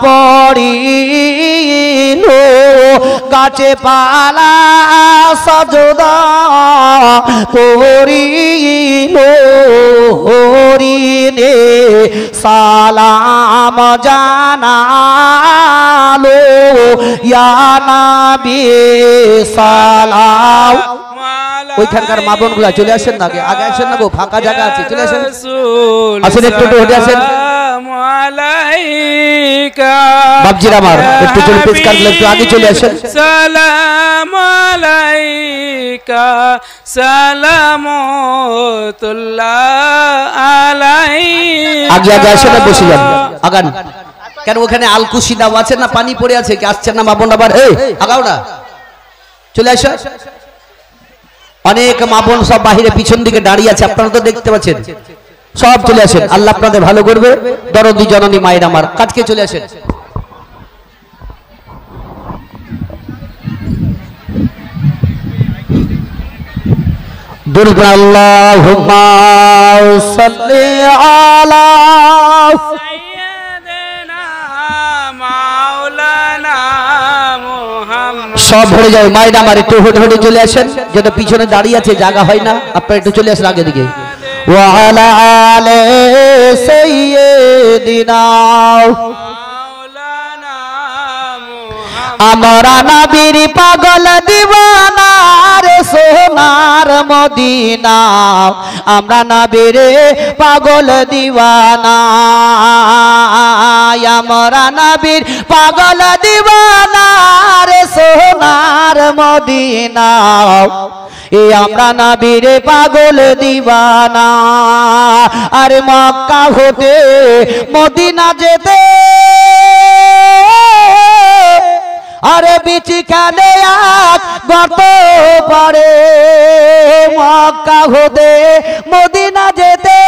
পড়িল, গাছে পালা সজদা করিল, হরিণে সালাম জানালো, ইয়া নবী সালাম। ওইখানকার মা বোন গুলা চলে আসেন না, আগে আগে আসেন না গো, ফাঁকা জায়গা আছে, চলে আসেন, আসেন একটু হেঁটে আসেন। বাপজিরা আমার একটু চলে পেছকার একটু আগে চলে আসেন। সালাম আলাইকা সালামতুল্লাহ আলাইকা। আগে আগে আসেন, বসে যান, আগান। কেন ওখানে আলকুশি দাও আছে না, পানি পড়ে আছে, কি আসছেন না মা বোন? আবার এই আগাও না, চলে আসো। অনেক মা বোন সব বাহিরে পিছন দিকে দাঁড়িয়ে আছে, আপনারা তো দেখতে পাচ্ছেন, সব চলে আসেন, আল্লাহ আপনাদের ভালো করবে। দরদি জননী মায়ের আমার, কাজকে চলে আসেন। দুর্গা আল্লাহুম্মা সাল্লি আলা সাইয়্যিদিনা মাওলানা মুহাম্মদ। সব ভরে যায় মায়ের আমার, একটু হেঁটে হেঁটে চলে আসেন, যেটা পিছনে দাঁড়িয়ে আছে জায়গা হয় না, আপনারা একটু চলে আসেন আগে দিকে। ওয়া আলা আলি সাইয়্যিদিনা মাওলানা আমরা নবীর পাগল দিওয়ানা রে সোনার মদিনা আমরা নবীর পাগল দিওয়ানা আমরা নবীর পাগল দিওয়ানা রে সোনার মদিনা আমরা নবীর পাগল দিওয়ানা আর মক্কা হতে মদিনা যেতে আরে বিচি কানে এক গর্ত পড়ে মক্কা হতে মদিনা যেতে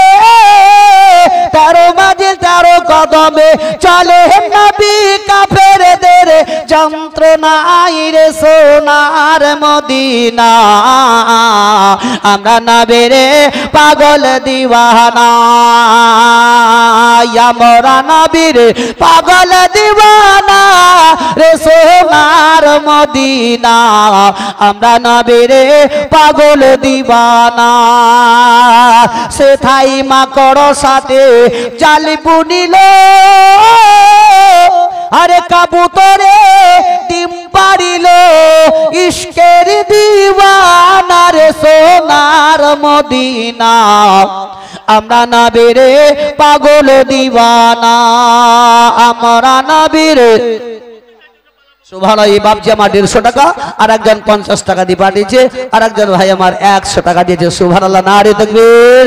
13 মাইল 13 কদমে চলে নবী কাফেরদের যন্ত্রণায় রে সোনার মদিনা আমরা নবীর পাগল দিওয়ানা আমরা নবীর পাগল দিওয়ানা রে সোনার মদিনা আমরা নবীর পাগল দিওয়ানা সেথাই মাকড় সাথে জালি বুনিল আরে কাবুতরে ডিম পারিল ইশকের দিওয়ানা রে সোনার মদিনা আমরা নবীর পাগল দিওয়ানা আমরা নবীর সুবহানাল্লাহ। এই বাপজি আমার 150 টাকা আর একজন 50 টাকা দিয়ে পাঠিয়েছে আর একজন ভাই আমার 100 টাকা দিয়েছে। সুবহানাল্লাহ। নারে তাকবীর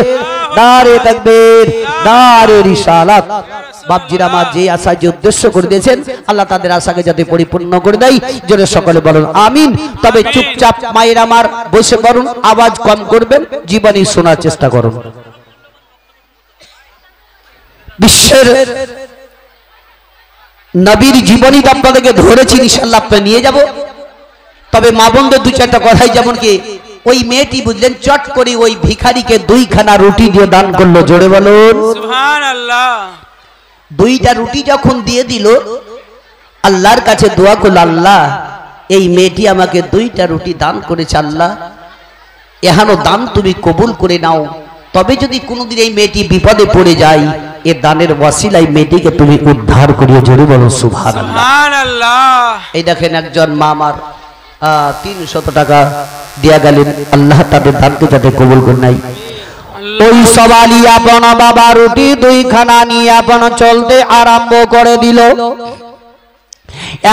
নারে তাকবীর নারে রিসালাত। বাপজিরা আমার যে আশা যে উদ্দেশ্য করে দিয়েছেন আল্লাহ তাদের আশাকে যাতে পরিপূর্ণ করে দেয় জোরে সকলে বলুন আমিন। তবে চুপচাপ মায়ের আমার বসে করুন, আওয়াজ কম করবেন, জীবনী শোনার চেষ্টা করুন। বিশ্বের নবীর জীবনী আপনাদেরকে ধরেছি ইনশাআল্লাহ আপনাদের নিয়ে যাব। তবে মা বোনদের 2-4টা কথাই, যেমন কি ওই মেয়েটি বুঝলেন চট করে ওই ভিখারিকে 2খানা রুটি দিয়ে দান করলো, জোরে বলুন সুবহানাল্লাহ। 2টা রুটি যখন দিয়ে দিল আল্লাহর কাছে দোয়া করল, আল্লাহ এই মেয়েটি আমাকে 2টা রুটি দান করেছে, আল্লাহ এহানো দান তুমি কবুল করে নাও। তবে যদি কোনোদিন এই মেয়েটি বিপদে পড়ে যায় এ দানের ওয়াসিলায় মেয়েটিকে তুমি উদ্ধার করিয়ে, জোরে বলো সুবহানাল্লাহ। এই দেখেন একজন মা আমার 300 টাকা দেয়া গেলেন, আল্লাহ তাদের দানকে যাতে কবুল করে নাই। ওই সবালি আপন বাবা রুটি 2খানা নিয়ে আপন চলতে আরম্ভ করে দিল।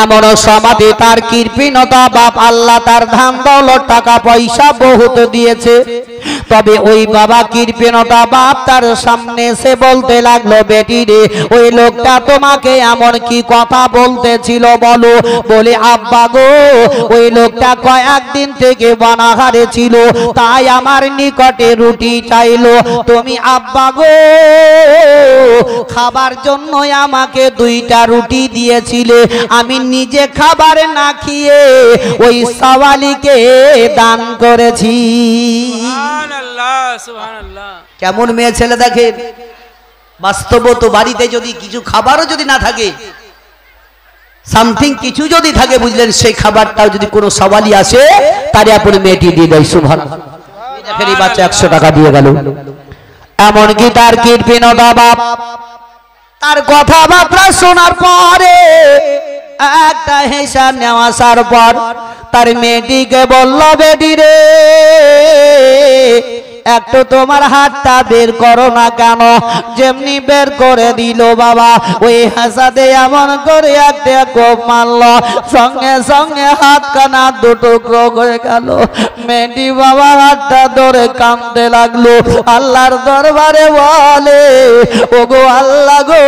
এমন সমাধি তার কৃপণতা বাপ আল্লাহ তার ধান দৌলত টাকা পয়সা বহুত দিয়েছে। তবে ওই বাবা কৃপণতা বাপ তার সামনে এসে বলতে লাগলো, বেটি রে ওই লোকটা তোমাকে এমন কি কথা বলতেছিল বলো? বলে আব্বা গো ওই লোকটা কয়েকদিন থেকে বানাহারে ছিল, তাই আমার নিকটে রুটি চাইলো। তুমি আব্বা গো খাবার জন্য আমাকে 2টা রুটি দিয়েছিলে, আমি নিজে খাবার না খেয়ে ওই সওয়ালিকে দান করেছি। সুবহানাল্লাহ সুবহানাল্লাহ। কেমন মেয়ে ছেলে দেখেন। বাস্তবত বাড়িতে যদি কিছু খাবারও যদি না থাকে, সামথিং কিছু যদি থাকে বুঝলেন, সেই খাবারটাও যদি কোনো সওয়ালি আসে তারে আপনি মেয়েটি দিয়ে দেয়। সুবহানাল্লাহ। দেখেন এই বাচ্চা 100 টাকা দিয়ে গেল। এমনকি তার কৃপণতা বাপ তার কথাবার্তা শোনার পরে একটা হিসাব নেওয়ার পর তার মেয়েটিকে বলল, বেটি রে একটু তোমার হাতটা বের করো না কেন? যেমনি বের করে দিল বাবা ওই হাসাতে এমন করে একটা কোপ মারল, সঙ্গে সঙ্গে হাত কানা 2 টুকরো হয়ে গেল। মেয়েটি বাবা হাতটা ধরে কাঁদতে লাগলো, আল্লাহর দরবারে বলে, ওগো আল্লাহ গো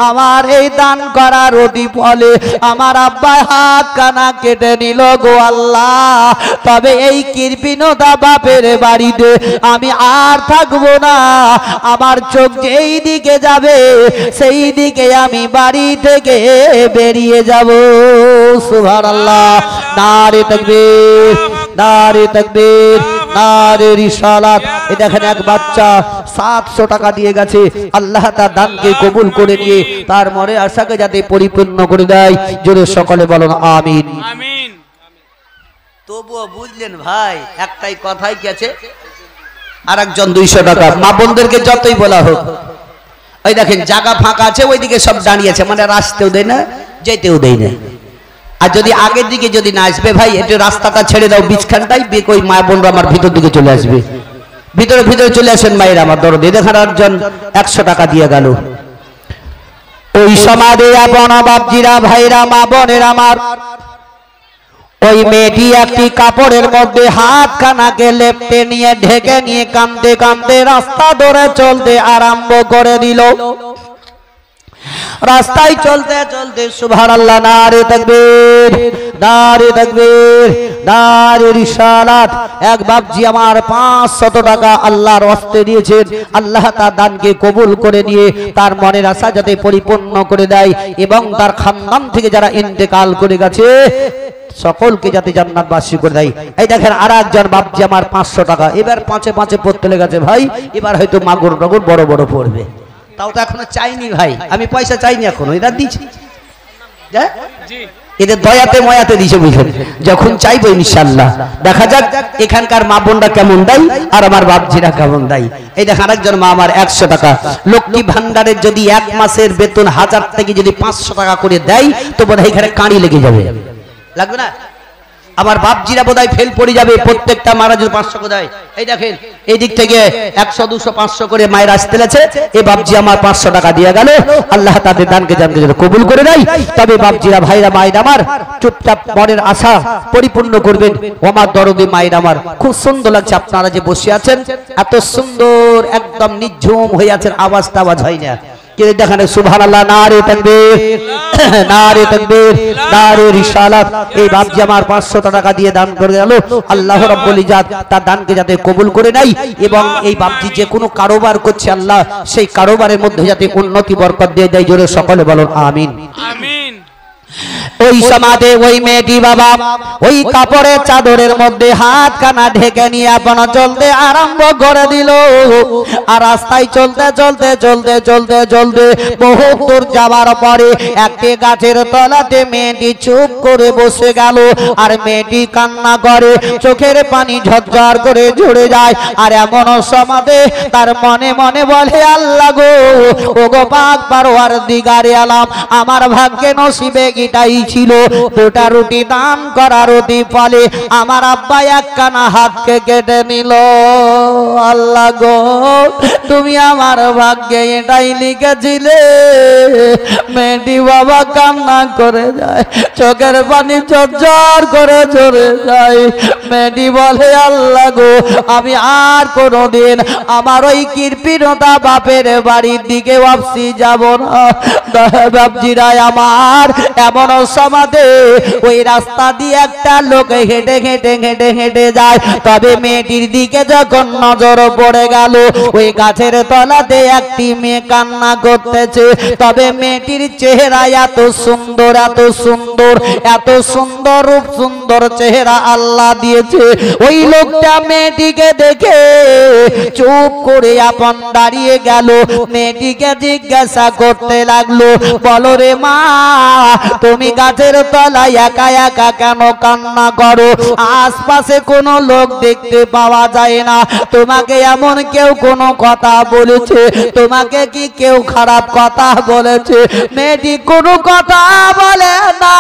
আমার এই দান করার অতি ফলে আমার আব্বা হাত কানা কেটে নিল গো আল্লাহ। তবে এই কৃপণতা বাপের বাড়িতে আমি আর থাকবো না, আমার চোখ যেই দিকে যাবে সেই দিকে আমি বাড়ি থেকে বেরিয়ে যাব। সুবহানাল্লাহ। নারে তাকবীর নারে তাকবীর নারে রিসালাত। এই দেখেন এক বাচ্চা 700 টাকা দিয়ে গেছে, আল্লাহ তার দানকে কবুল করে নিয়ে তার মনে আশাকে যাতে পরিপূর্ণ করে দেয়, জোরে সকলে বলুন আমিন আমিন। তবুও বুঝলেন ভাই একটাই কথাই কি আছে, আর একজন 200 টাকা। মা বোনদেরকে যতই বলা হোক, ওই দেখেন জায়গা ফাঁকা আছে ওইদিকে সব দাঁড়িয়ে আছে, মানে রাস্তেও দেয় না যেতেও দেয় না। আর যদি আগের দিকে যদি না আসবে ভাই একটু রাস্তাটা ছেড়ে দাও বিছখানটাই ওই মা বোনরা আমার ভিতর দিকে চলে আসবে ভিতরে ভিতরে চলে আসেন মায়ের আমার দরদে দেখার একজন 100 টাকা দিয়ে গেল ওই সমাজে আপন বাপজিরা ভাইরা মা বোনের আমার ওই মেয়েটি একটি কাপড়ের মধ্যে হাত খানাকে লেপটে নিয়ে ঢেকে নিয়ে কাঁদতে কাঁদতে রাস্তা ধরে চলতে আরম্ভ করে দিল রাস্তায় চলতে চলতে সুবহানাল্লাহ নারে তাকবীর নারে তাকবীর নারে রিসালাত এক বাপজি আমার 500 টাকা আল্লাহর ওয়াস্তে দিয়েছেন আল্লাহ তার দানকে কবুল করে নিয়ে তার মনের আশা যাতে পরিপূর্ণ করে দেয় এবং তার খানদান থেকে যারা ইন্তেকাল করে গেছে সকলকে যাতে জান্নাতবাসী করে দেয় এই দেখেন আরেকজন বাপজি আমার 500 টাকা এবার পাঁচে পাঁচে পড়তে লেগেছে ভাই এবার হয়তো মাগুর নগর বড় বড় পড়বে তাও তো এখনো চাইনি ভাই আমি পয়সা চাইনি এখনো এরা দিচ্ছি এদের দয়াতে ময়াতে দিছে বুঝলেন যখন চাইবো ইনশাআল্লাহ দেখা যাক এখানকার মা বোনরা কেমন দেয় আর আমার বাপজিরা কেমন দেয় এই দেখেন আরেকজন মা আমার 100 টাকা লক্ষ্মী ভান্ডারের যদি 1 মাসের বেতন 1000 থেকে যদি 500 টাকা করে দেয় তো বোধহয় এখানে কাঁড়ি লেগে যাবে লাগবে না আমার বাপজিরা বোধহয় ফেল পড়ে যাবে প্রত্যেকটা মারা যদি 500 করে দেয় এই দেখেন এই দিক থেকে 100 200 500 করে মায়ের আসতে লেছে এই বাপজি আমার 500 টাকা দিয়ে গেল আল্লাহ তাদের দানকে জানকে যেন কবুল করে দেয় তবে বাপজিরা ভাইরা মায়ের আমার চুপচাপ মনের আশা পরিপূর্ণ করবেন ও আমার দরদি মায়ের আমার খুব সুন্দর লাগছে আপনারা যে বসে আছেন এত সুন্দর একদম নিঝুম হয়ে আছেন আওয়াজটা আওয়াজ হয় না কে দেখেন সুবহানাল্লাহ নারে তাকবীর নারে তাকবীর নারে রিসালাত এই বাপজি আমার 500 টাকা দিয়ে দান করে গেল আল্লাহ রাব্বুল ইজ্জত তার দানকে যাতে কবুল করে নেয় এবং এই বাপজি যে কোনো কারোবার করছে আল্লাহ সেই কারোবারের মধ্যে যাতে উন্নতি বরকত দিয়ে দেয় জোরে সকলে বলুন আমিন আমিন ওই সমাজে ওই মেয়েটি বাবা ওই কাপড়ের চাদরের মধ্যে হাত কানা ঢেকে নিয়ে আপন চলতে আরম্ভ করে দিল আর রাস্তায় চলতে চলতে চলতে চলতে চলতে বহু দূর যাওয়ার পরে একটি গাছের তলাতে মেয়েটি চুপ করে বসে গেল আর মেয়েটি কান্না করে চোখের পানি ঝরঝর করে ঝরে যায় আর এমন সমাজে তার মনে মনে বলে আল্লাহ গো ও গো পাক পারওয়ারদিগারে আলাম আমার ভাগ্যে নসিবে এটাই ছিল দুটা রুটি দান করার অতি ফলে আমার আব্বা একখানা হাতকে কেটে নিল আল্লাহ গো তুমি আমার ভাগ্যে এটাই লিখেছিলে মেয়েটি বাবা কান্না করে যায় চোখের পানি ঝরঝর করে ঝরে যায় মেয়েটি বলে আল্লাহ গো আমি আর কোনোদিন আমার ওই কৃপণতা বাপের বাড়ির দিকে ওয়াপসি যাব না বাপজিরা আমার এমন সমাজে ওই রাস্তা দিয়ে একটা লোক হেঁটে হেঁটে হেঁটে হেঁটে যায় তবে মেয়েটির দিকে যখন নজর পড়ে গেল ওই গাছের তলাতে একটি মেয়ে কান্না করতেছে তবে মেয়েটির চেহারা এত সুন্দর এত সুন্দর এত সুন্দর রূপ সুন্দর চেহারা আল্লাহ দিয়েছে ওই লোকটা মেয়েটিকে দেখে চুপ করে আপন দাঁড়িয়ে গেল মেয়েটিকে জিজ্ঞাসা করতে লাগলো বলো রে মা তুমি গাছের তলায় একা একা কেন কান্না করো আশপাশে কোনো লোক দেখতে পাওয়া যায় না তোমাকে এমন কেউ কোনো কথা বলেছে তোমাকে কি কেউ খারাপ কথা বলেছে মেয়েটি কোনো কথা বলে না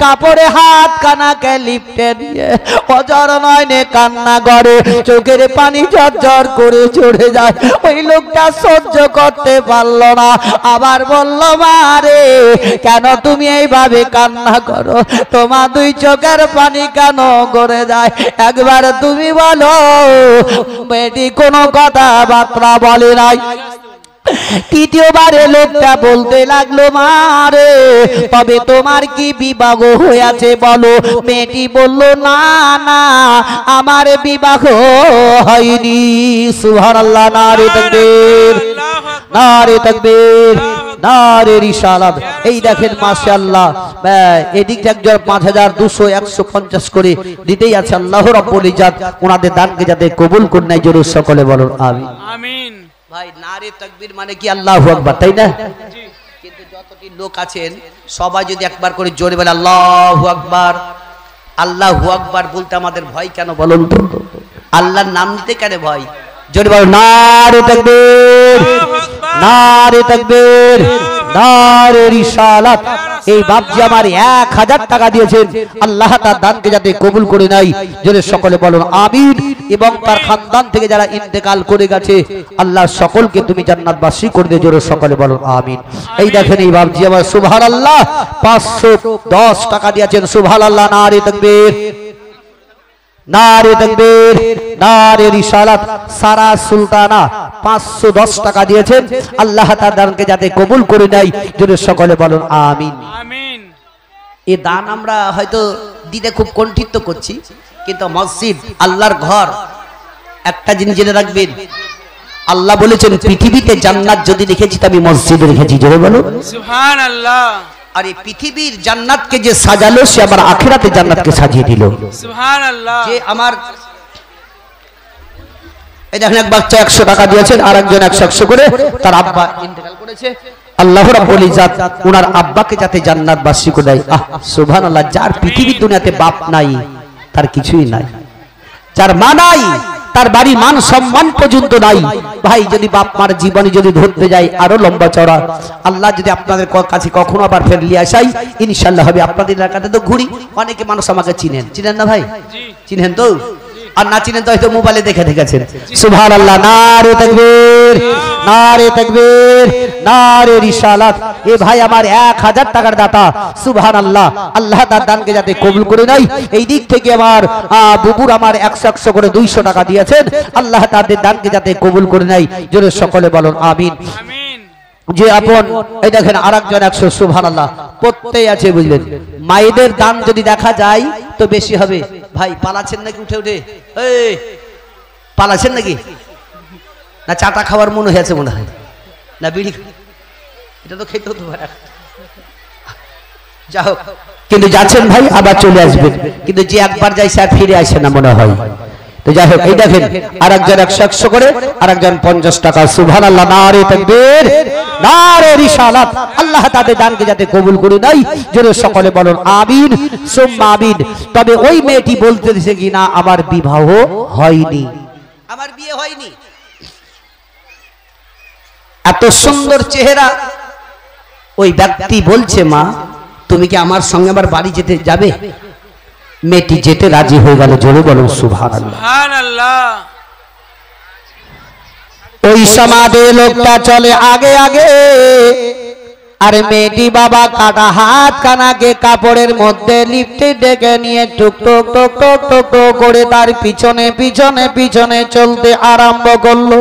কাপড়ে হাত কানাকে লিপটে দিয়ে অজর নয়নে কান্না করে চোখের পানি ঝরঝর করে চড়ে যায় ওই লোকটা সহ্য করতে পারলো না আবার বলল মারে কেন তুমি এইভাবে কান্না করো তোমার দুই চোখের পানি কেন করে যায় একবার তুমি বলো মেয়েটি কোনো কথা বার্তা বলে নাই তৃতীয়বারে লোকটা বলতে লাগলো মারে তবে তোমার কি বিবাহ হয়েছে বলো মেয়েটি বলল না না আমার বিবাহ হয়নি সুবহানাল্লাহ নারে তাকবীর নারে তাকবীর নারে রিসালাত এই দেখেন মাশাআল্লাহ এদিকে একজন 5200 150 করে দিতেই আছে আল্লাহ রাব্বুল ইজ্জত ওনাদের দানকে যাতে কবুল করে নেয় জোরে সকলে বলুন আমিন আমিন ভাই নারে তাকবীর মানে কি আল্লাহু আকবার তাই না কিন্তু যতটি লোক আছেন সবাই যদি একবার করে জোরে বলে আল্লাহু আকবার আল্লাহু আকবার বলতে আমাদের ভয় কেন বলুন তো আল্লাহর নাম নিতে কেন ভয় জোরে বলো নারে তাকবীর নারে তাকবীর নারে রিসালাত। এই বাপজি আমার 1000 টাকা দিয়েছেন, আল্লাহ তার দানকে যাতে কবুল করে নাই, জোরে সকলে বলুন আমিন। এবং তার খানদান থেকে যারা ইন্তেকাল করে গেছে, আল্লাহ সকলকে তুমি জান্নাতবাসী করে দে, জোরে সকলে বলুন আমিন। এই দেখেন এই বাপজি আমার সুবহানাল্লাহ 510 টাকা দিয়েছেন, সুবহানাল্লাহ, নারে তাকবীর, নারে তাকবীর, নারে রিসালাত। সারা সুলতানা 510 টাকা দিয়েছেন, আল্লাহ তার দানকে যাতে কবুল করে নেয়, জোরে সকলে বলুন আমিন। আমিন। এই দান আমরা হয়তো দিতে খুব কণ্ঠিত করছি, কিন্তু মসজিদ আল্লাহর ঘর, একটা জিনিস জেনে রাখবেন, আল্লাহ বলেছেন পৃথিবীতে জান্নাত যদি রেখেছি তো আমি মসজিদে রেখেছি, জোরে বলো সুবহানাল্লাহ। আর এই পৃথিবীর জান্নাতকে যে সাজালো, সে আমার আখিরাতে জান্নাতকে সাজিয়ে দিল। সুবহানাল্লাহ। যে আমার এই দেখেন এক বাচ্চা 100 টাকা দিয়েছেন, আর একজন 100 করে, তার আব্বা ইন্তেকাল করেছে, আল্লাহ রাব্বুল ইজ্জত ওনার আব্বাকে যাতে জান্নাতবাসী করে দেয়। সুবহানাল্লাহ। যার পৃথিবীর দুনিয়াতে বাপ নাই, তার কিছুই নাই, যার মা নাই, তার বাড়ি মান সম্মান পর্যন্ত নাই। ভাই যদি বাপ মার জীবনে যদি ধরতে যাই আরো লম্বা চড়া, আল্লাহ যদি আপনাদের কাছে কখনো আবার ফের নিয়ে আসাই, ইনশাআল্লাহ হবে। আপনাদের এলাকাতে তো ঘুরি, অনেকে মানুষ আমাকে চিনেন, চিনেন না ভাই? চিনেন তো? আর না চিনেন তো হয়তো মোবাইলে দেখে দেখেছেন। সুবহানাল্লাহ, নারে তাকবীর, নারে তাকবীর, নারে রিসালাত। এ ভাই আমার 1000 টাকার দাতা, সুবহানাল্লাহ। আল্লাহ তার দানকে যাতে কবুল করে নেয়, এই দিক থেকে আমার বুবুর আমার 100 করে 200 টাকা দিয়েছেন, আল্লাহ তাদের দানকে যাতে কবুল করে নেয়, জোরে সকলে বলুন আমিন। আমিন। যে আপন এই দেখেন আরেকজন 100, সুবহানাল্লাহ। প্রত্যেক আছে, বুঝলেন? মায়েদের দান যদি দেখা যায় তো বেশি হবে। ভাই পালাচ্ছেন নাকি? উঠে উঠে এই পালাচ্ছেন নাকি? না চাটা খাওয়ার মনে হয়েছে মনে হয়, না বিড়ি? এটা তো খেতে হতে পারে। যা হোক, কিন্তু যাচ্ছেন ভাই, আবার চলে আসবেন, কিন্তু যে একবার যাই সে আর ফিরে আসে না মনে হয়। তো যাই হোক, এই দেখেন আরেকজন 100 করে, আরেকজন 50 টাকা, সুবহানাল্লাহ, নারে তাকবীর, নারে রিসালাত। আল্লাহ তাদের দানকে যাতে কবুল করে নেয়, জোরে সকলে বলুন আমিন, সুম্মা আমিন। তবে ওই মেয়েটি বলতেছে কি না, আমার বিবাহ হয়নি, আমার বিয়ে হয়নি। এত সুন্দর চেহারা, ওই ব্যক্তি বলছে মা তুমি কি আমার সঙ্গে আমার বাড়ি যেতে যাবে? মেয়েটি যেতে রাজি হয়ে গেল, জোরে বলুন সুবহানাল্লাহ। সুবহানাল্লাহ। ওই সমাজে লোকটা চলে আগে আগে, আর মেয়েটি বাবা কাটা হাত কানাকে কাপড়ের মধ্যে লিপটে ডেকে নিয়ে টুক টুক টুক টুক টুক টুক করে তার পিছনে পিছনে পিছনে চলতে আরম্ভ করলো।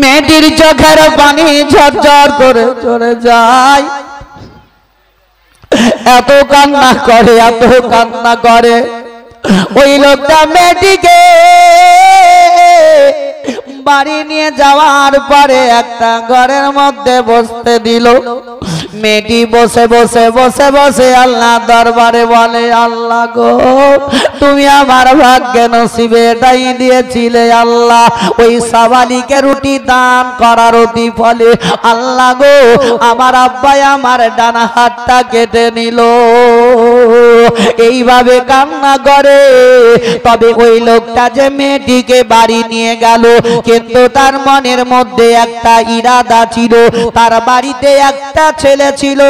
মেয়েটির চোখের পানি ঝরঝর করে চলে যায়, এত কান্না করে, এত কান্না করে। ওই লোকটা মেয়েটিকে বাড়ি নিয়ে যাওয়ার পরে একটা ঘরের মধ্যে বসতে দিল। মেয়েটি বসে বসে বসে বসে আল্লাহ দরবারে বলে, আল্লাহ গো তুমি আমার ভাগ্যে নসিবে এটাই দিয়েছিলে আল্লাহ, ওই সাবালিকে রুটি দান করার অতি ফলে আল্লাহ গো আমার আব্বাই আমার ডানা হাতটা কেটে নিল। এইভাবে কান্না করে। তবে ওই লোকটা যে মেয়েটিকে বাড়ি নিয়ে গেল, কিন্তু তার মনের মধ্যে একটা ইরাদা ছিল, তার বাড়িতে একটা ছেলে ছিল।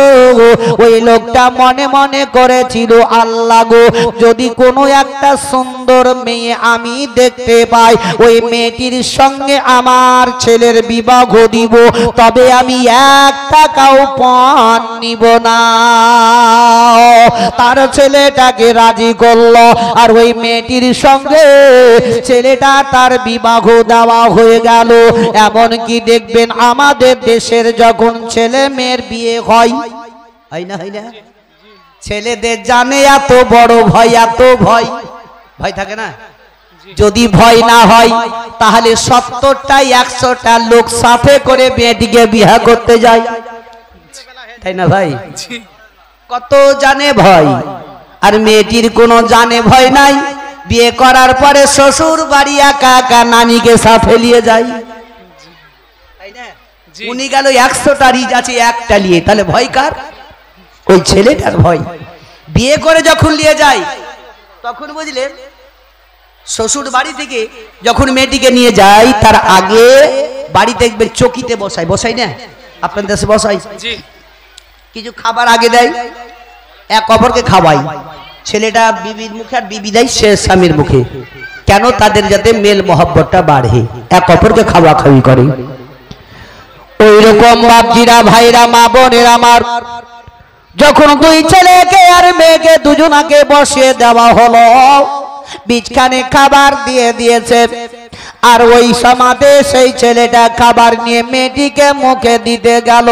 ওই লোকটা মনে মনে করেছিল, আল্লাহ গো যদি কোনো একটা সুন্দর মেয়ে আমি দেখতে পাই, ওই মেয়েটির সঙ্গে আমার ছেলের বিবাহ দিব, তবে আমি 1 টাকাও পণ নিব না। তার ছেলেটাকে রাজি করলো, আর ওই মেয়েটির সঙ্গে ছেলেটা তার বিবাহ দেওয়া হয়ে গেল। এমনকি দেখবেন আমাদের দেশের যখন ছেলে মেয়ের বিয়ে হয় না, ছেলেদের জানে এত বড় ভয়, এত ভয়, ভয় থাকে না? যদি ভয় না হয় তাহলে 70টা 100টা লোক সাথে করে মেয়েটিকে বিয়ে করতে যায়, তাই না ভাই? কত জানে ভয়, আর মেয়েটির কোনো জানে ভয় নাই। বিয়ে করার পরে শ্বশুর বাড়ি একা একা নানিকে সাথে নিয়ে যায়, উনি গেল 100টা রিজ আছে একটা নিয়ে, তাহলে ভয় কার? ওই ছেলেটার ভয়। বিয়ে করে যখন নিয়ে যায় তখন বুঝলেন শ্বশুর বাড়ি থেকে যখন মেয়েটিকে নিয়ে যায়, তার আগে বাড়ি দেখবেন চকিতে বসাই, বসাই না আপনার দেশে বসাই, জি কিছু খাবার আগে দেয়, এক অপরকে খাওয়াই, ছেলেটা বিবির মুখে আর বিবি দেয় সে স্বামীর মুখে। কেন? তাদের যাতে মেল মহব্বতটা বাড়ে, এক অপরকে খাওয়া খাওয়ি করে। ওই রকম বাপজিরা, ভাইরা, মা বোনেরা আমার, যখন দুই ছেলেকে আর মেয়েকে দুজনাকে বসিয়ে দেওয়া হলো, বিছখানে খাবার দিয়ে দিয়েছে, আর ওই সমাজে সেই ছেলেটা খাবার নিয়ে মেয়েটিকে মুখে দিতে গেল,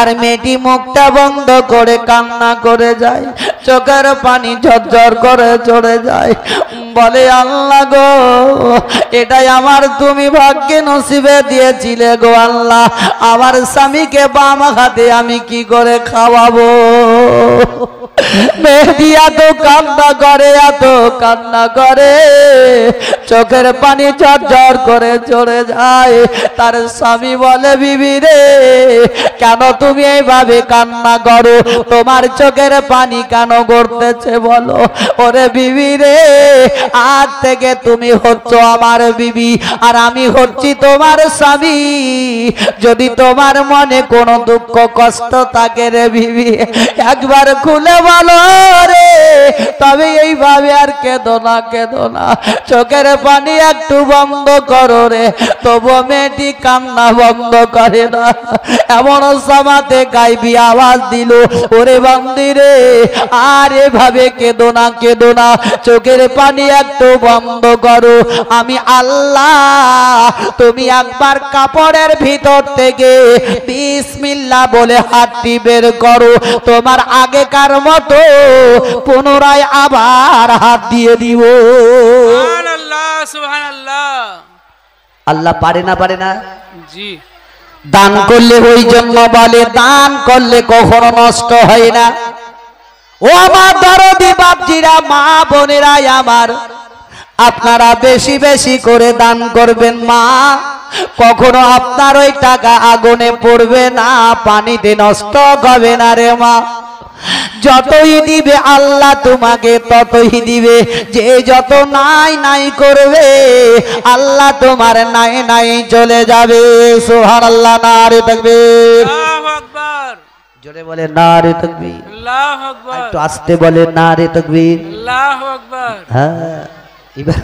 আর মেয়েটি মুখটা বন্ধ করে কান্না করে যায়, চোখের পানি ঝরঝর করে চড়ে যায়, বলে আল্লাহ গো, এটাই আমার তুমি ভাগ্যে নসিবে দিয়েছিলে গো আল্লাহ, আমার স্বামীকে বাম হাতে আমি কি করে খাওয়াবো। মেয়েটি এত কান্না করে, এত কান্না করে, চোখের পানি ঝরঝর করে চড়ে যায়। তার স্বামী বলে, বিবি রে, কেন তুমি এইভাবে কান্না করো, তোমার চোখের পানি কেন গড়তেছে বলো। ওরে বিবি রে, আজ থেকে তুমি হচ্ছ আমার বিবি, আর আমি হচ্ছি তোমার স্বামী। যদি তোমার মনে কোনো দুঃখ কষ্ট থাকে রে বিবি, একবার খুলে বলো রে, তবে এইভাবে আর কেঁদো না, কেঁদো না, চোখের পানি একটু বন্ধ করো রে। তবু মেয়েটি কান্না বন্ধ করে না, এমন সমাতে গাইবি আওয়াজ দিল, ওরে বান্দি রে, আর এভাবে কেঁদো না, কেঁদো না, চোখের পানি একটু বন্ধ করো, আমি আল্লাহ। তুমি একবার কাপড়ের ভিতর থেকে বিসমিল্লাহ বলে হাতটি বের করো, তোমার আগেকার মতো পুনরায় আবার হাত দিয়ে দিব। সুবহানাল্লাহ, সুবহানাল্লাহ। আল্লাহ পারে না, পারে না? জি। দান করলে ওই জন্য বলে, দান করলে কখনো নষ্ট হয় না। ও আমার দরদি বাপজিরা, মা বোনেরা আমার, আপনারা বেশি বেশি করে দান করবেন। মা, কখনো আপনার ওই টাকা আগুনে পড়বে না, পানিতে নষ্ট হবে না রে মা। যতই দিবে আল্লাহ তোমাকে ততই দিবে, যে যত নাই নাই করবে আল্লাহ তোমার নাই নাই চলে যাবে। সুবহানাল্লাহ, নারে তাকবীর। আল্লাহু আকবার। জোরে বলে নারে তাকবীর। আল্লাহু আকবার। একটু আস্তে বলে নারে তাকবীর। আল্লাহু আকবার। হ্যাঁ, এবার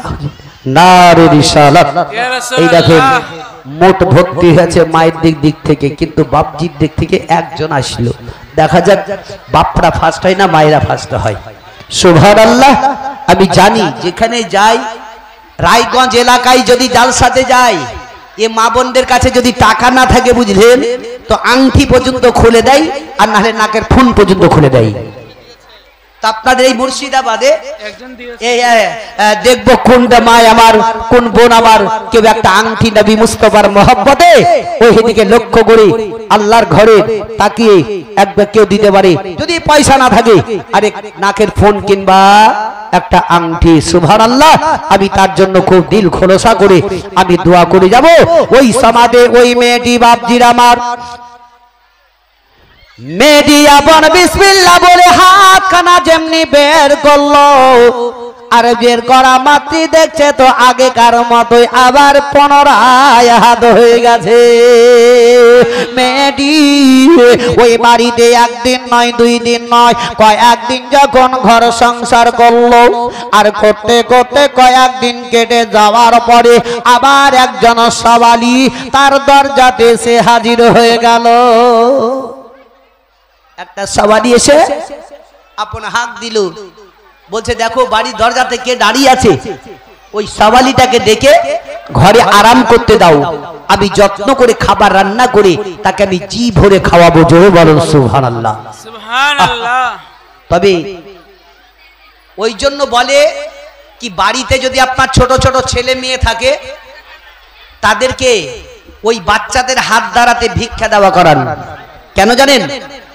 নারে রিসালাত। ইয়া এই দেখেন, রাসূলুল্লাহ। মোট ভর্তি হয়েছে মায়ের দিক থেকে, কিন্তু বাপজির দিক থেকে একজন আসলো। দেখা যাক বাপরা ফার্স্ট হয় না মায়েরা ফার্স্ট হয়। সুবহানাল্লাহ। আমি জানি যেখানে যাই, রায়গঞ্জ এলাকায় যদি জালসাতে যাই, এ মা বোনদের কাছে যদি টাকা না থাকে বুঝলেন, তো আংটি পর্যন্ত খুলে দেয়, আর নাহলে নাকের ফোন পর্যন্ত খুলে দেয়। তা আপনাদের এই মুর্শিদাবাদে একজন দিয়েছে। দেখবো কোনটা মা আমার, কোন বোন আমার, কেউ একটা আংটি নবী মুস্তাফার মহব্বতে ওই দিকে লক্ষ্য করে আল্লাহর ঘরে তাকিয়ে একবার কেউ দিতে পারে, যদি পয়সা না থাকে, আরে নাকের ফোন কিংবা একটা আংটি। সুবহানাল্লাহ। আমি তার জন্য খুব দিল খোলসা করে আমি দোয়া করে যাব। ওই সমাজে ওই মেয়েটি বাপজির আমার, মেয়েটি আপন বিসমিল্লাহ বলে হাত খানা যেমনি বের করলো, আর বের করা মাত্রই দেখছে তো আগেকার মতোই আবার পুনরায় হাত হয়ে গেছে। মেয়েটি ওই বাড়িতে একদিন নয়, দুই দিন নয়, কয়েকদিন যখন ঘর সংসার করলো, আর করতে করতে কয়েকদিন কেটে যাওয়ার পরে আবার একজন সওয়ালি তার দরজাতে এসে হাজির হয়ে গেল। একটা সওয়ালি এসে আপন হাত দিল, বলছে দেখো বাড়ির দরজাতে কে দাঁড়িয়ে আছে, ওই সওয়ালিটাকে ডেকে ঘরে আরাম করতে দাও, আমি যত্ন করে খাবার রান্না করে তাকে আমি জি ভরে খাওয়াবো। জোরে বলুন সুবহানাল্লাহ, সুবহানাল্লাহ। তবে ওই জন্য বলে কি, বাড়িতে যদি আপনার ছোট ছোট ছেলে মেয়ে থাকে, তাদেরকে ওই বাচ্চাদের হাত দ্বারাতে ভিক্ষা দেওয়া করান। কেন জানেন?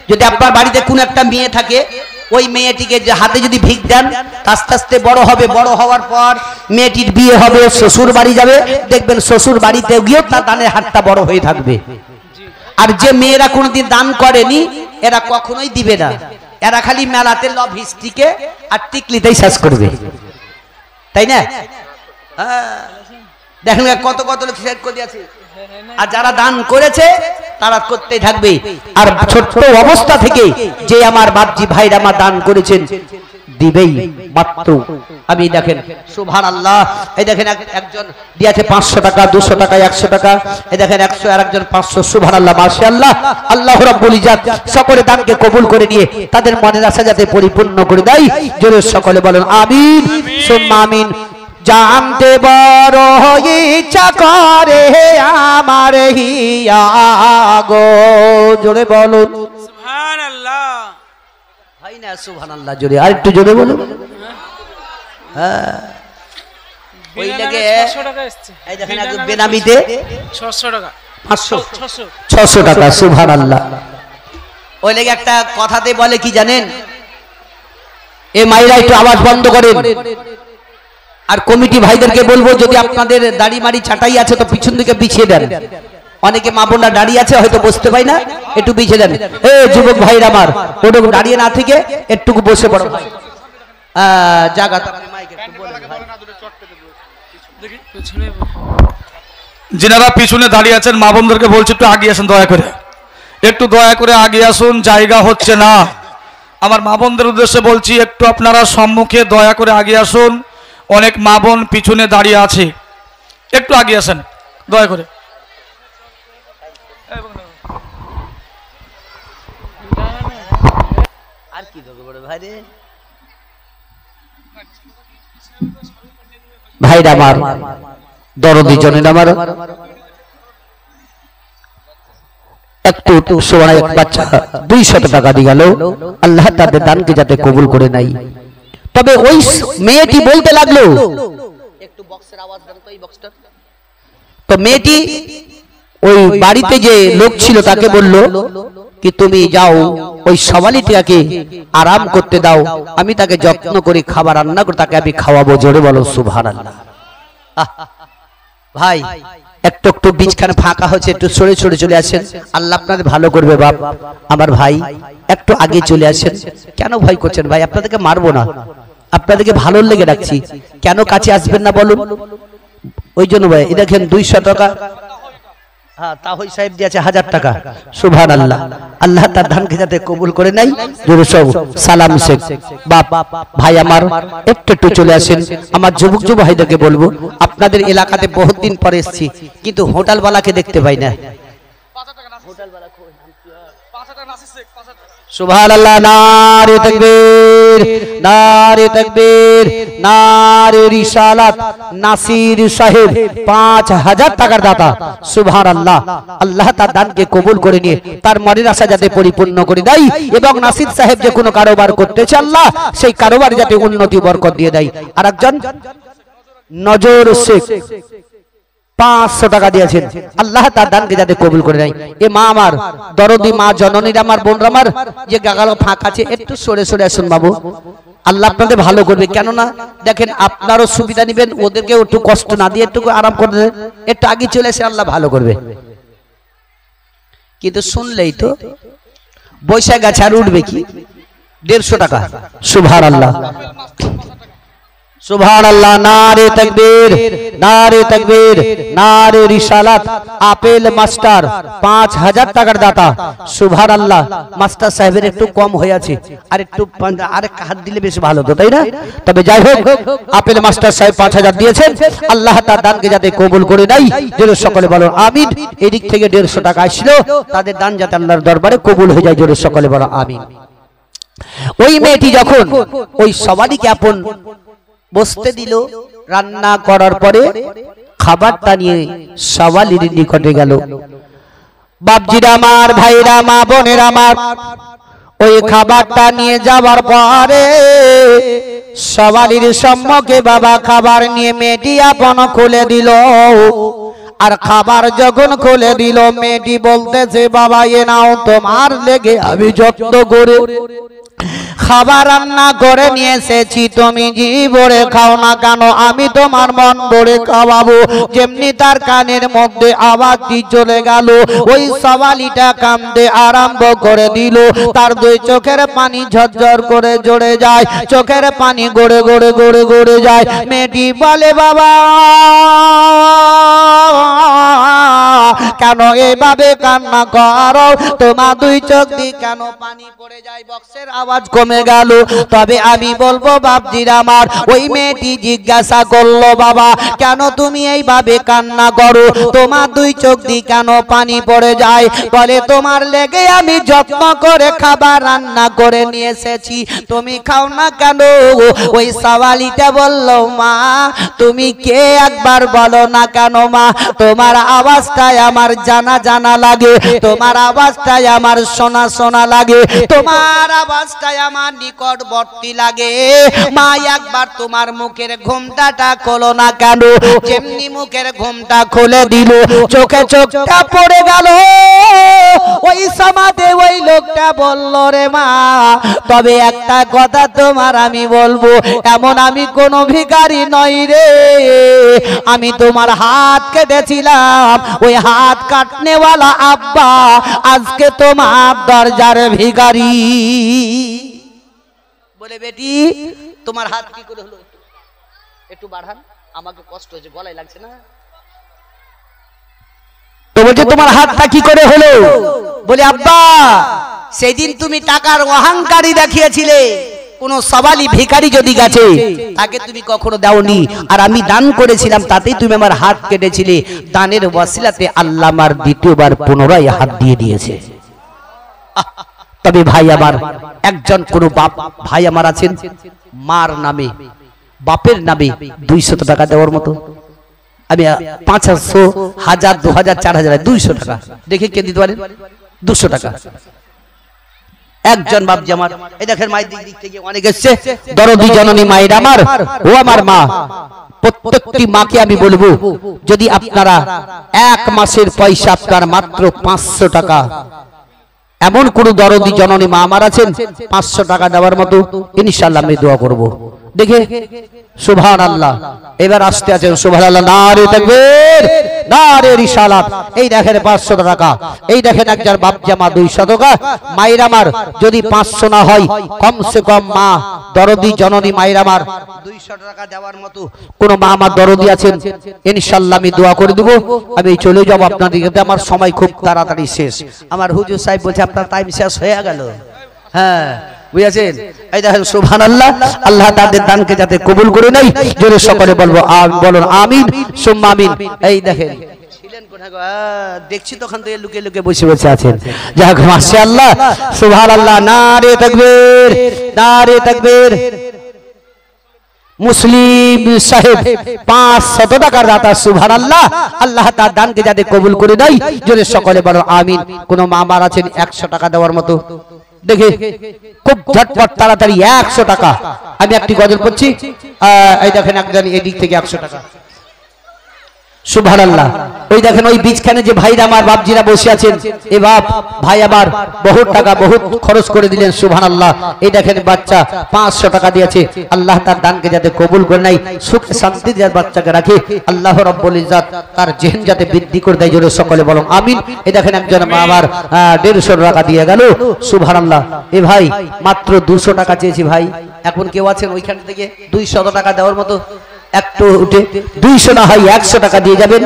যদি আপনার বাড়িতে কোন একটা মেয়ে থাকে, ওই মেয়েটিকে যে হাতে যদি ভিক দেন, আস্তে আস্তে বড় হবে, বড় হওয়ার পর মেয়েটির বিয়ে হবে, শ্বশুর বাড়ি যাবে, দেখবেন শ্বশুর বাড়িতে গিয়েও তার দানের হাতটা বড় হয়ে থাকবে। আর যে মেয়েরা কোনোদিন দান করেনি, এরা কখনোই দিবে না, এরা খালি মেলাতে লভ হিস্ট্রিকে আর টিকলিতেই শেষ করবে, তাই না? দেখেন কত কত লোক শেষ করে দিয়েছে। আর যারা দান করেছে তারা করতেই থাকবে। আর ছোট্ট অবস্থা থেকে যে আমার বাপজি ভাইরা আমার দান করেছেন দিবেই মাত্র। আমি দেখেন সুবহানাল্লাহ, এই দেখেন একজন দিয়েছে 500 টাকা, 200 টাকা, 100 টাকা, এই দেখেন 100, আর একজন 500। সুবহানাল্লাহ, মাশাআল্লাহ। আল্লাহ রাব্বুল ইজ্জত সকলে দানকে কবুল করে নিয়ে তাদের মনের আশা যাতে পরিপূর্ণ করে দেয়। জোরে সকলে বলেন আমিন, সুম্মা আমিন। জানতে বড় ইচ্ছা করে আমার হিয়া গো, জোরে বলুন সুবহানাল্লাহ। ভাই না সুবহানাল্লাহ জোরে, আর একটু জোরে বলুন। হ্যাঁ, ওই লাগে 600 টাকা আসছে। এই দেখেন একজন বেনামিতে 600 টাকা, 600 টাকা। সুবহানাল্লাহ। ওই লাগে একটা কথাতে বলে কি জানেন, এ মাইরা একটু আওয়াজ বন্ধ করেন। আর কমিটি ভাইদেরকে বলবো, যদি আপনাদের দাড়ি মাড়ি ছাটাই আছে তো পিছন দিকে বিছিয়ে দেন। অনেকে মা বোনরা দাঁড়িয়ে আছে, হয়তো বসতে পাই না, একটু বিছিয়ে দেন। এ যুবক ভাইরা আমার, ওটুকু দাঁড়িয়ে না থেকে একটুকু বসে পড়ো ভাই। জায়গা যিনারা পিছনে দাঁড়িয়ে আছেন মা বোনদেরকে বলছি একটু আগে আসুন, দয়া করে একটু দয়া করে আগে আসুন, জায়গা হচ্ছে না। আমার মা বোনদের উদ্দেশ্যে বলছি, একটু আপনারা সম্মুখে দয়া করে আগে আসুন। অনেক মা বোন পিছনে দাঁড়িয়ে আছে, একটু আগে আসেন দয়া করে। আর কি দরকার ভাই রে, ভাইরা আমার, দরদি জনের আমার একটু সোনা এক বাচ্চা 200 টাকা দিয়ে গেল। আল্লাহ তাদের দানকে যাতে কবুল করে নাই। তবে ওই মেয়েটি বলতে লাগলো, একটু বক্সের আওয়াজ দেন তো, এই বক্সটা। তো মেয়েটি ওই বাড়িতে যে লোক ছিল তাকে বলল কি, তুমি যাও ওই সওয়ালিটাকে আরাম করতে দাও, আমি তাকে যত্ন করে খাবার রান্না করে তাকে আমি খাওয়াবো। জোরে বলো সুবহানাল্লাহ। ভাই একটু একটু বীজখানে ফাঁকা হচ্ছে, একটু সরে সরে চলে আসেন। আল্লাহ আপনাদের ভালো করবে বাপ আমার ভাই, একটু আগে চলে আসেন। কেন ভয় করছেন ভাই? আপনাদেরকে মারবো না, আপনাদেরকে ভালো লেগে রাখছি। কেন কাছে আসবেন না বলুন? ওই জন্য ভাই, এই দেখেন 200 টাকা। হ্যাঁ, তাহই সাহেব দিয়েছে 1000 টাকা। সুবহানাল্লাহ। আল্লাহ তার দানকে যাতে কবুল করে নাই। জোরে সব সালাম শেখ বাপ ভাই আমার, একটু চলে আসেন। আমার যুবক যুব ভাইদেরকে বলবো, আপনাদের এলাকাতে বহুত দিন পরে এসেছি, কিন্তু হোটেলওয়ালাকে দেখতে পাই না। সুবহানাল্লাহ, নারে তাকবীর, নারে তাকবীর, নারে রিসালাত। নাসির সাহেব 5000 টাকার দাতা। সুবহানাল্লাহ। আল্লাহ তার দানকে কবুল করে নিয়ে তার মনের আশা যাতে পরিপূর্ণ করে দেয়, এবং নাসির সাহেব যে কোনো কারোবার করতেছে আল্লাহ সেই কারোবার যাতে উন্নতি বরকত দিয়ে দেয়। আরেকজন নজর শেখ 500 টাকা দিয়েছেন। আল্লাহ তার দানকে যাতে কবুল করে নেয়। এ মা আমার, দরদি মা, জননীরা আমার, বোনরা আমার, যে গাগাল ফাঁক আছে একটু সরে সরে আসুন বাবু। আল্লাহ আপনাদের ভালো করবে। কেননা দেখেন, আপনারও সুবিধা নেবেন, ওদেরকেও একটু কষ্ট না দিয়ে একটু আরাম করে দেন। একটু আগে চলে এসে আল্লাহ ভালো করবে। কিন্তু শুনলেই তো বৈশাখ গাছে আর উঠবে কি? 150 টাকা। সুবহানাল্লাহ, সুবহানাল্লাহ, নারে তাকবীর, নারে তাকবীর, নারে রিসালাত। আপেল মাস্টার 5000 টাকার দাতা। সুবহানাল্লাহ। মাস্টার সাহেবের একটু কম হয়ে আছে, আর একটু আরেক হাত দিলে বেশ ভালো হতো, তাই না? তবে যাই হোক, আপেল মাস্টার সাহেব 5000 দিয়েছেন। আল্লাহ তার দানকে যাতে কবুল করে দেয়। জোরে সকলে বলো আমিন। এদিক থেকে 150 টাকা আসলো, তাদের দান যাতে আল্লাহর দরবারে কবুল হয়ে যায়। জোরে সকলে বলো আমিন। ওই মেয়েটি যখন ওই সবাইকে আপন বসতে দিল, রান্না করার পরে খাবারটা নিয়ে সওয়ালির নিকটে গেল। বাপজিরা আমার, ভাইরা, মা বোনেরা আমার, ওই খাবারটা নিয়ে যাবার পরে সওয়ালির সম্মুখে বাবা খাবার নিয়ে মেয়েটি আপন খুলে দিল। আর খাবার যখন খুলে দিল, মেয়েটি বলতেছে, বাবা এ নাও তোমার লেগে আমি যত্ন করে খাবার রান্না করে নিয়ে এসেছি, তুমি জি ভরে খাও না কেন, আমি তোমার মন ভরে খাওয়াবো। যেমনি তার কানের মধ্যে আওয়াজ দিয়ে চলে গেল, ওই সওয়ালিটা কাঁদতে আরম্ভ করে দিল। তার দুই চোখের পানি ঝরঝর করে ঝরে যায়, চোখের পানি গড়ে গড়ে গড়ে গড়ে যায়। মেয়েটি বলে, বাবা কেন এভাবে কান্না করো, তোমার দুই চোখ দিয়ে কেন পানি পড়ে যায়? বক্সের আওয়াজ কমে গেল। তবে আমি বলবো বাপজির আমার, ওই মেয়েটি জিজ্ঞাসা করলো, বাবা কেন তুমি এইভাবে কান্না করো, তোমার দুই চোখ দিয়ে কেন পানি পড়ে যায়? বলে, তোমার লেগে আমি যত্ন করে খাবার রান্না করে নিয়ে এসেছি, তুমি খাও না কেন? ওই সওয়ালিটা বলল, মা তুমি কে একবার বলো না কেন মা, তোমার আওয়াজটাই আমার জানা জানা লাগে, তোমার আওয়াজটাই আমার শোনা শোনা লাগে, তোমার আওয়াজটাই আমার নিকটবর্তী লাগে। মা একবার তোমার মুখের ঘুমটাটা খোলো না কেন? যেমনি মুখের ঘুমটা খুলে দিল, চোখে চোখটা পড়ে গেল। ওই সমাজে ওই লোকটা বলল, রে মা তবে একটা কথা তোমার আমি বলবো, এমন আমি কোনো ভিখারি নই রে, আমি তোমার হাত কেটেছিলাম, ওই হাত কাটনেওয়ালা আব্বা আজকে তোমার দরজার ভিখারি। বলে, বেটি তোমার হাত কি করে হলো? একটু বাড়ান, আমাকে কষ্ট হচ্ছে, গলায় লাগছে না। তো বলছে, তোমার হাতটা কি করে হলো? বলে, আব্বা সেদিন তুমি টাকার অহংকারী দেখিয়েছিলে, কোন সওয়ালি ভিখারি যদি গেছে তাকে তুমি কখনো দাওনি, আর আমি দান করেছিলাম তাতেই তুমি আমার হাত কেটেছিলে। দানের ওয়াসিলাতে আল্লাহ আমার দ্বিতীয়বার পুনরায় হাত দিয়ে দিয়েছে। তবে ভাই আমার, একজন কোন বাপ ভাই আমার আছেন, মার নামে বাপের নামে 200 টাকা দেওয়ার মতো, আমি 500, 1000, 2000, 4000, 200 টাকা দেখে কে দিতে পারেন? 200 টাকা। একজন বাপ আমার, এই দেখেন মায়ের দিক থেকে অনেক এসছে, দরদি জননী মায়ের আমার, ও আমার মা, প্রত্যেকটি মাকে আমি বলবো, যদি আপনারা এক মাসের পয়সা আপনার মাত্র 500 টাকা, এমন কোন দরদি জননী মা আমার আছেন 500 টাকা দেওয়ার মতো, ইনশাআল্লাহ আমি দোয়া করব। দেখে সুবহানাল্লাহ, এবার আসতে আছেন সুবহানাল্লাহ, নারে তাকবীর, নারে রিসালাত। এই দেখেন 500 টাকা, এই দেখেন একজন বাপ জামা 200 টাকা। মায়ের আমার যদি 500 না হয়, কমসে কম মা দরদি জননী মায়ের আমার 200 টাকা দেওয়ার মতো কোন মা আমার দরদি আছেন, ইনশাআল্লাহ আমি দোয়া করে দেব। আমি চলে যাব আপনাদের কাছে, আমার সময় খুব তাড়াতাড়ি শেষ। আমার হুজুর সাহেব বলছে আপনার টাইম শেষ হয়ে গেল। হ্যাঁ বুঝেছেন? এই দেখেন সুবহানাল্লাহ, আল্লাহ তাদের দানকে যাতে কবুল করে নেয়, জোরে সকলে বলবো বলুন আমিন সুম্মা আমিন। এই দেখেন ছিলেন কোথায় গো? দেখছি তখন থেকে লুকিয়ে লুকিয়ে বসে বসে আছেন। যাক মাশাআল্লাহ, সুবহানাল্লাহ, নারে তাকবীর, নারে তাকবীর। মুসলিম সাহেব 500 টাকার দাতা, সুবহানাল্লাহ, আল্লাহ তার দানকে যাতে কবুল করে দেয়, জোরে সকলে বলো আমিন। কোন মা মার আছেন 100 টাকা দেওয়ার মতো? দেখে খুব ঝটপট তাড়াতাড়ি 100 টাকা। আমি একটি গজল করছি, এই দেখেন একজন এদিক থেকে 100 টাকা, সুবহানাল্লাহ। ওই দেখেন ওই বীজখানে যে ভাইরা আমার বাপজিরা বসে আছেন, এ বাপ ভাই আমার বহুত টাকা বহুত খরচ করে দিলেন, সুবহানাল্লাহ। এই দেখেন বাচ্চা 500 টাকা দিয়েছে, আল্লাহ তার দানকে যাতে কবুল করে নেয়, সুখ শান্তি যাতে বাচ্চাকে রাখে, আল্লাহ রাব্বুল ইজ্জত তার জেহেন যাতে বৃদ্ধি করে দেয়, জোরে সকলে বলো আমিন। এই দেখেন একজন মা আমার 150 টাকা দিয়ে গেল, সুবহানাল্লাহ। এ ভাই মাত্র 200 টাকা চেয়েছি ভাই, এখন কেউ আছেন ওইখান থেকে 200 টাকা দেওয়ার মতো? একটু উঠে 200 না হয় 100 টাকা দিয়ে যাবেন,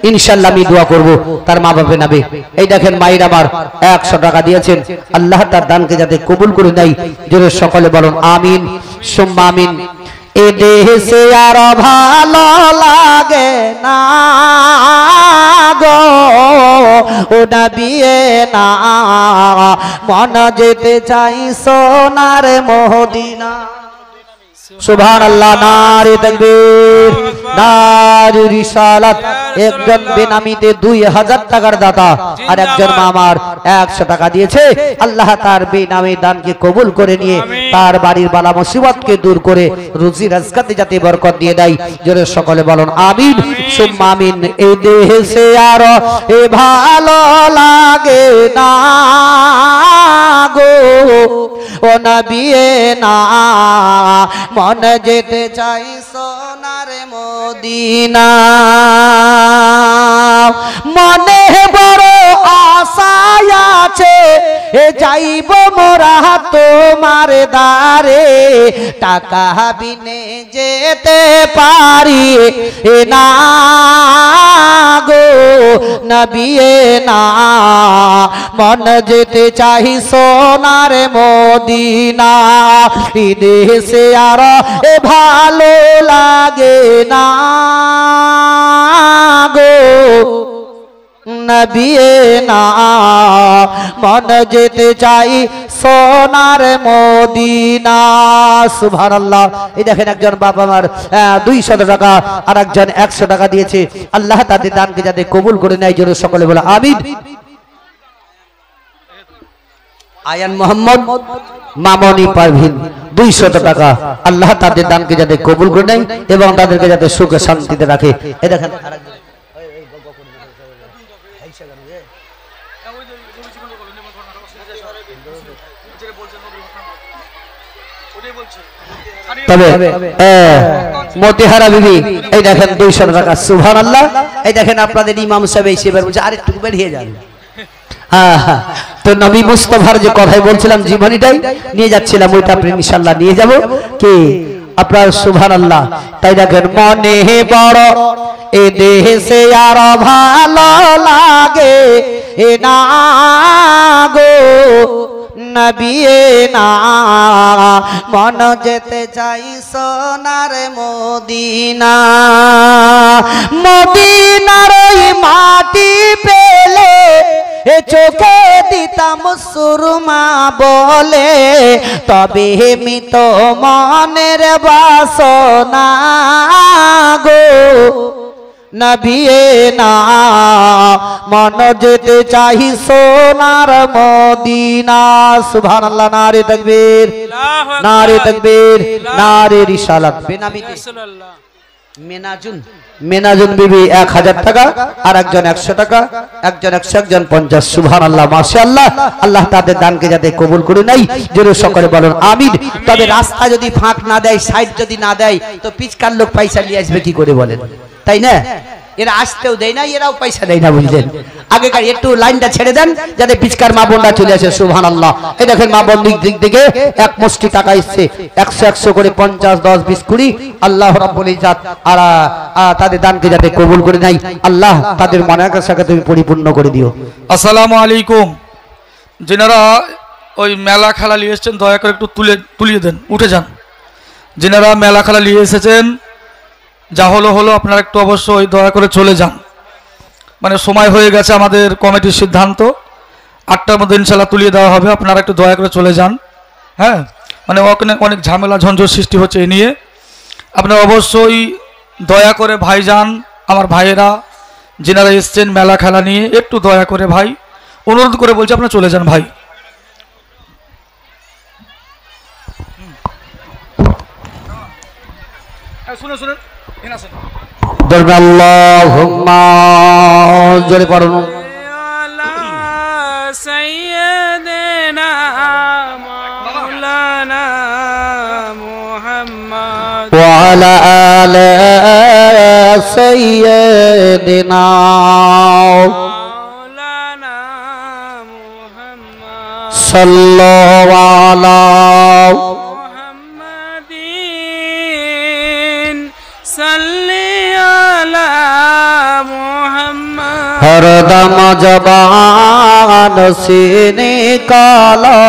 ইনশাআল্লাহ আমি দোয়া করব তার মা বাবা নামে। এই দেখেন মায়ের আমার 100 টাকা দিয়েছেন, আল্লাহ তার দানকে যাতে কবুল করে দেয়, জোরে সকলে বলুন আমিন সুম্মা আমিন। এ দেশে আর ভালো লাগে না গো ও নবী না, মন যেতে চাই সোনার মদিনা। সুবহানাল্লাহ, নারে তাকবীর, নারে রিসালাত। একজন বেনামিতে 2000 টাকার দাতা আর একজন মামার 100 টাকা দিয়েছে। আল্লাহ তার বেনামি দানকে কবুল করে নিয়ে তার বাড়ির বালা মুসিবতকে দূর করে রুজি রাজগাতে যাতে বরকত দিয়ে দেয়। জোরে সকলে বলুন আমিন সুম্মা আমিন। এই দেশে আর এ ভালো লাগে না গো ও নবী না, মন যেতে চাই সোনার মদিনা। মনে বড় আশা আছে এ যাইব মোরা তোমার দারে, টাকা বিনে যেতে পারি এ না গো নবী না, মন যেতে চাই সোনার মদিনা। বিদেশে আর এ ভালো লাগে না গো নবী না, মন যেতে চাই সোনার মদিনা। সুবহানাল্লাহ। এই দেখেন একজন বাবা আমার 200 টাকা আর একজন 100 টাকা দিয়েছে। আল্লাহ তাদের দানকে যাতে কবুল করে নেয় জন্য সকলে বলে আমিন। আয়ান মোহাম্মদ মামনি পারভিন 200 টাকা। আল্লাহ তাদের দানকে যাতে কবুল করে নেয় এবং তাদেরকে যাতে সুখে শান্তিতে রাখে। এই দেখেন তবে মতিহারা বিবি এই দেখেন 200 টাকা। সুবহানাল্লাহ। এই দেখেন আপনাদের ইমাম সাহেব এসে বলছে আরেকটু বেরিয়ে যান। হ্যাঁ হ্যাঁ, তো নবী মুস্তাফার যে কথাই বলছিলাম জীবনীটাই নিয়ে যাচ্ছিলাম, ওইটা আপনি ইনশাআল্লাহ নিয়ে যাব কি আপনার। সুবহানাল্লাহ। তাই দেখেন মনে বড় এ দেশে আর ভালো লাগে এ না গো নবী না, মন যেতে চাই সোনার মদিনা। মদিনার ওই মাটি পেলে এ চোখে দিতাম সুরমা বলে, তবে মৃত মনের বাসনা গো নবী না, মন যেতে চাই সোনার মদিনা। সুবহানাল্লাহ। নারে তাকবীর, নারে তাকবীর, নারে রিসালাত। বেনামিতে মেনাজুন বিবি 1000 টাকা আর একজন 100 টাকা, একজন 100 একজন 50। সুবহানাল্লাহ মাশাআল্লাহ। আল্লাহ তাদের দানকে যাতে কবুল করে নেয় জোরে সকলে বলুন আমিন। তবে রাস্তা যদি ফাঁক না দেয়, সাইড যদি না দেয়, তো পিচকার লোক পয়সা নিয়ে আসবে কি করে বলেন, তাই না? এরা আসতেও দেয় না, এরাও পয়সা দেয় না, বুঝলেন? আগেকার একটু লাইনটা ছেড়ে দেন যাতে পিচকার মা বোনরা চলে আসে। সুবহানাল্লাহ। এই দেখেন মা বোন দিক থেকে এক মুষ্টি টাকা এসছে, 100 করে 50, 10, 20, 20। আল্লাহ রাব্বুল ইজ্জত আর তাদের দানকে যাতে কবুল করে নেয়। আল্লাহ তাদের মনের আশাকে তুমি পরিপূর্ণ করে দিও। আসসালামু আলাইকুম। যেনারা ওই মেলা খেলা নিয়ে এসেছেন দয়া করে একটু তুলিয়ে দেন, উঠে যান। যেনারা মেলা খেলা নিয়ে এসেছেন যা হলো আপনারা একটু অবশ্যই দয়া করে চলে যান। মানে সময় হয়ে গেছে, আমাদের কমিটির সিদ্ধান্ত 8টার মধ্যে ইনশাল্লাহ তুলিয়ে দেওয়া হবে। আপনারা একটু দয়া করে চলে যান। হ্যাঁ, মানে অনেক ঝামেলা ঝঞ্ঝট সৃষ্টি হচ্ছে এ নিয়ে। আপনারা অবশ্যই দয়া করে ভাইজান, আমার ভাইয়েরা যেনারা এসছেন মেলা খেলা নিয়ে, একটু দয়া করে ভাই অনুরোধ করে বলছি আপনারা চলে যান ভাই। শুনে আল্লাহুম্মা জোরে পড়ুন। সাইয়্যিদিনা মাওলানা মুহাম্মদ ওয়া আলা আলি সাইয়্যিদিনা মাওলানা মুহাম্মদ সাল্লাল্লাহু আলা মুহাম্মাদিন সাল্লি আলা মুহাম্মদ। হরদম জবান সে নিকালো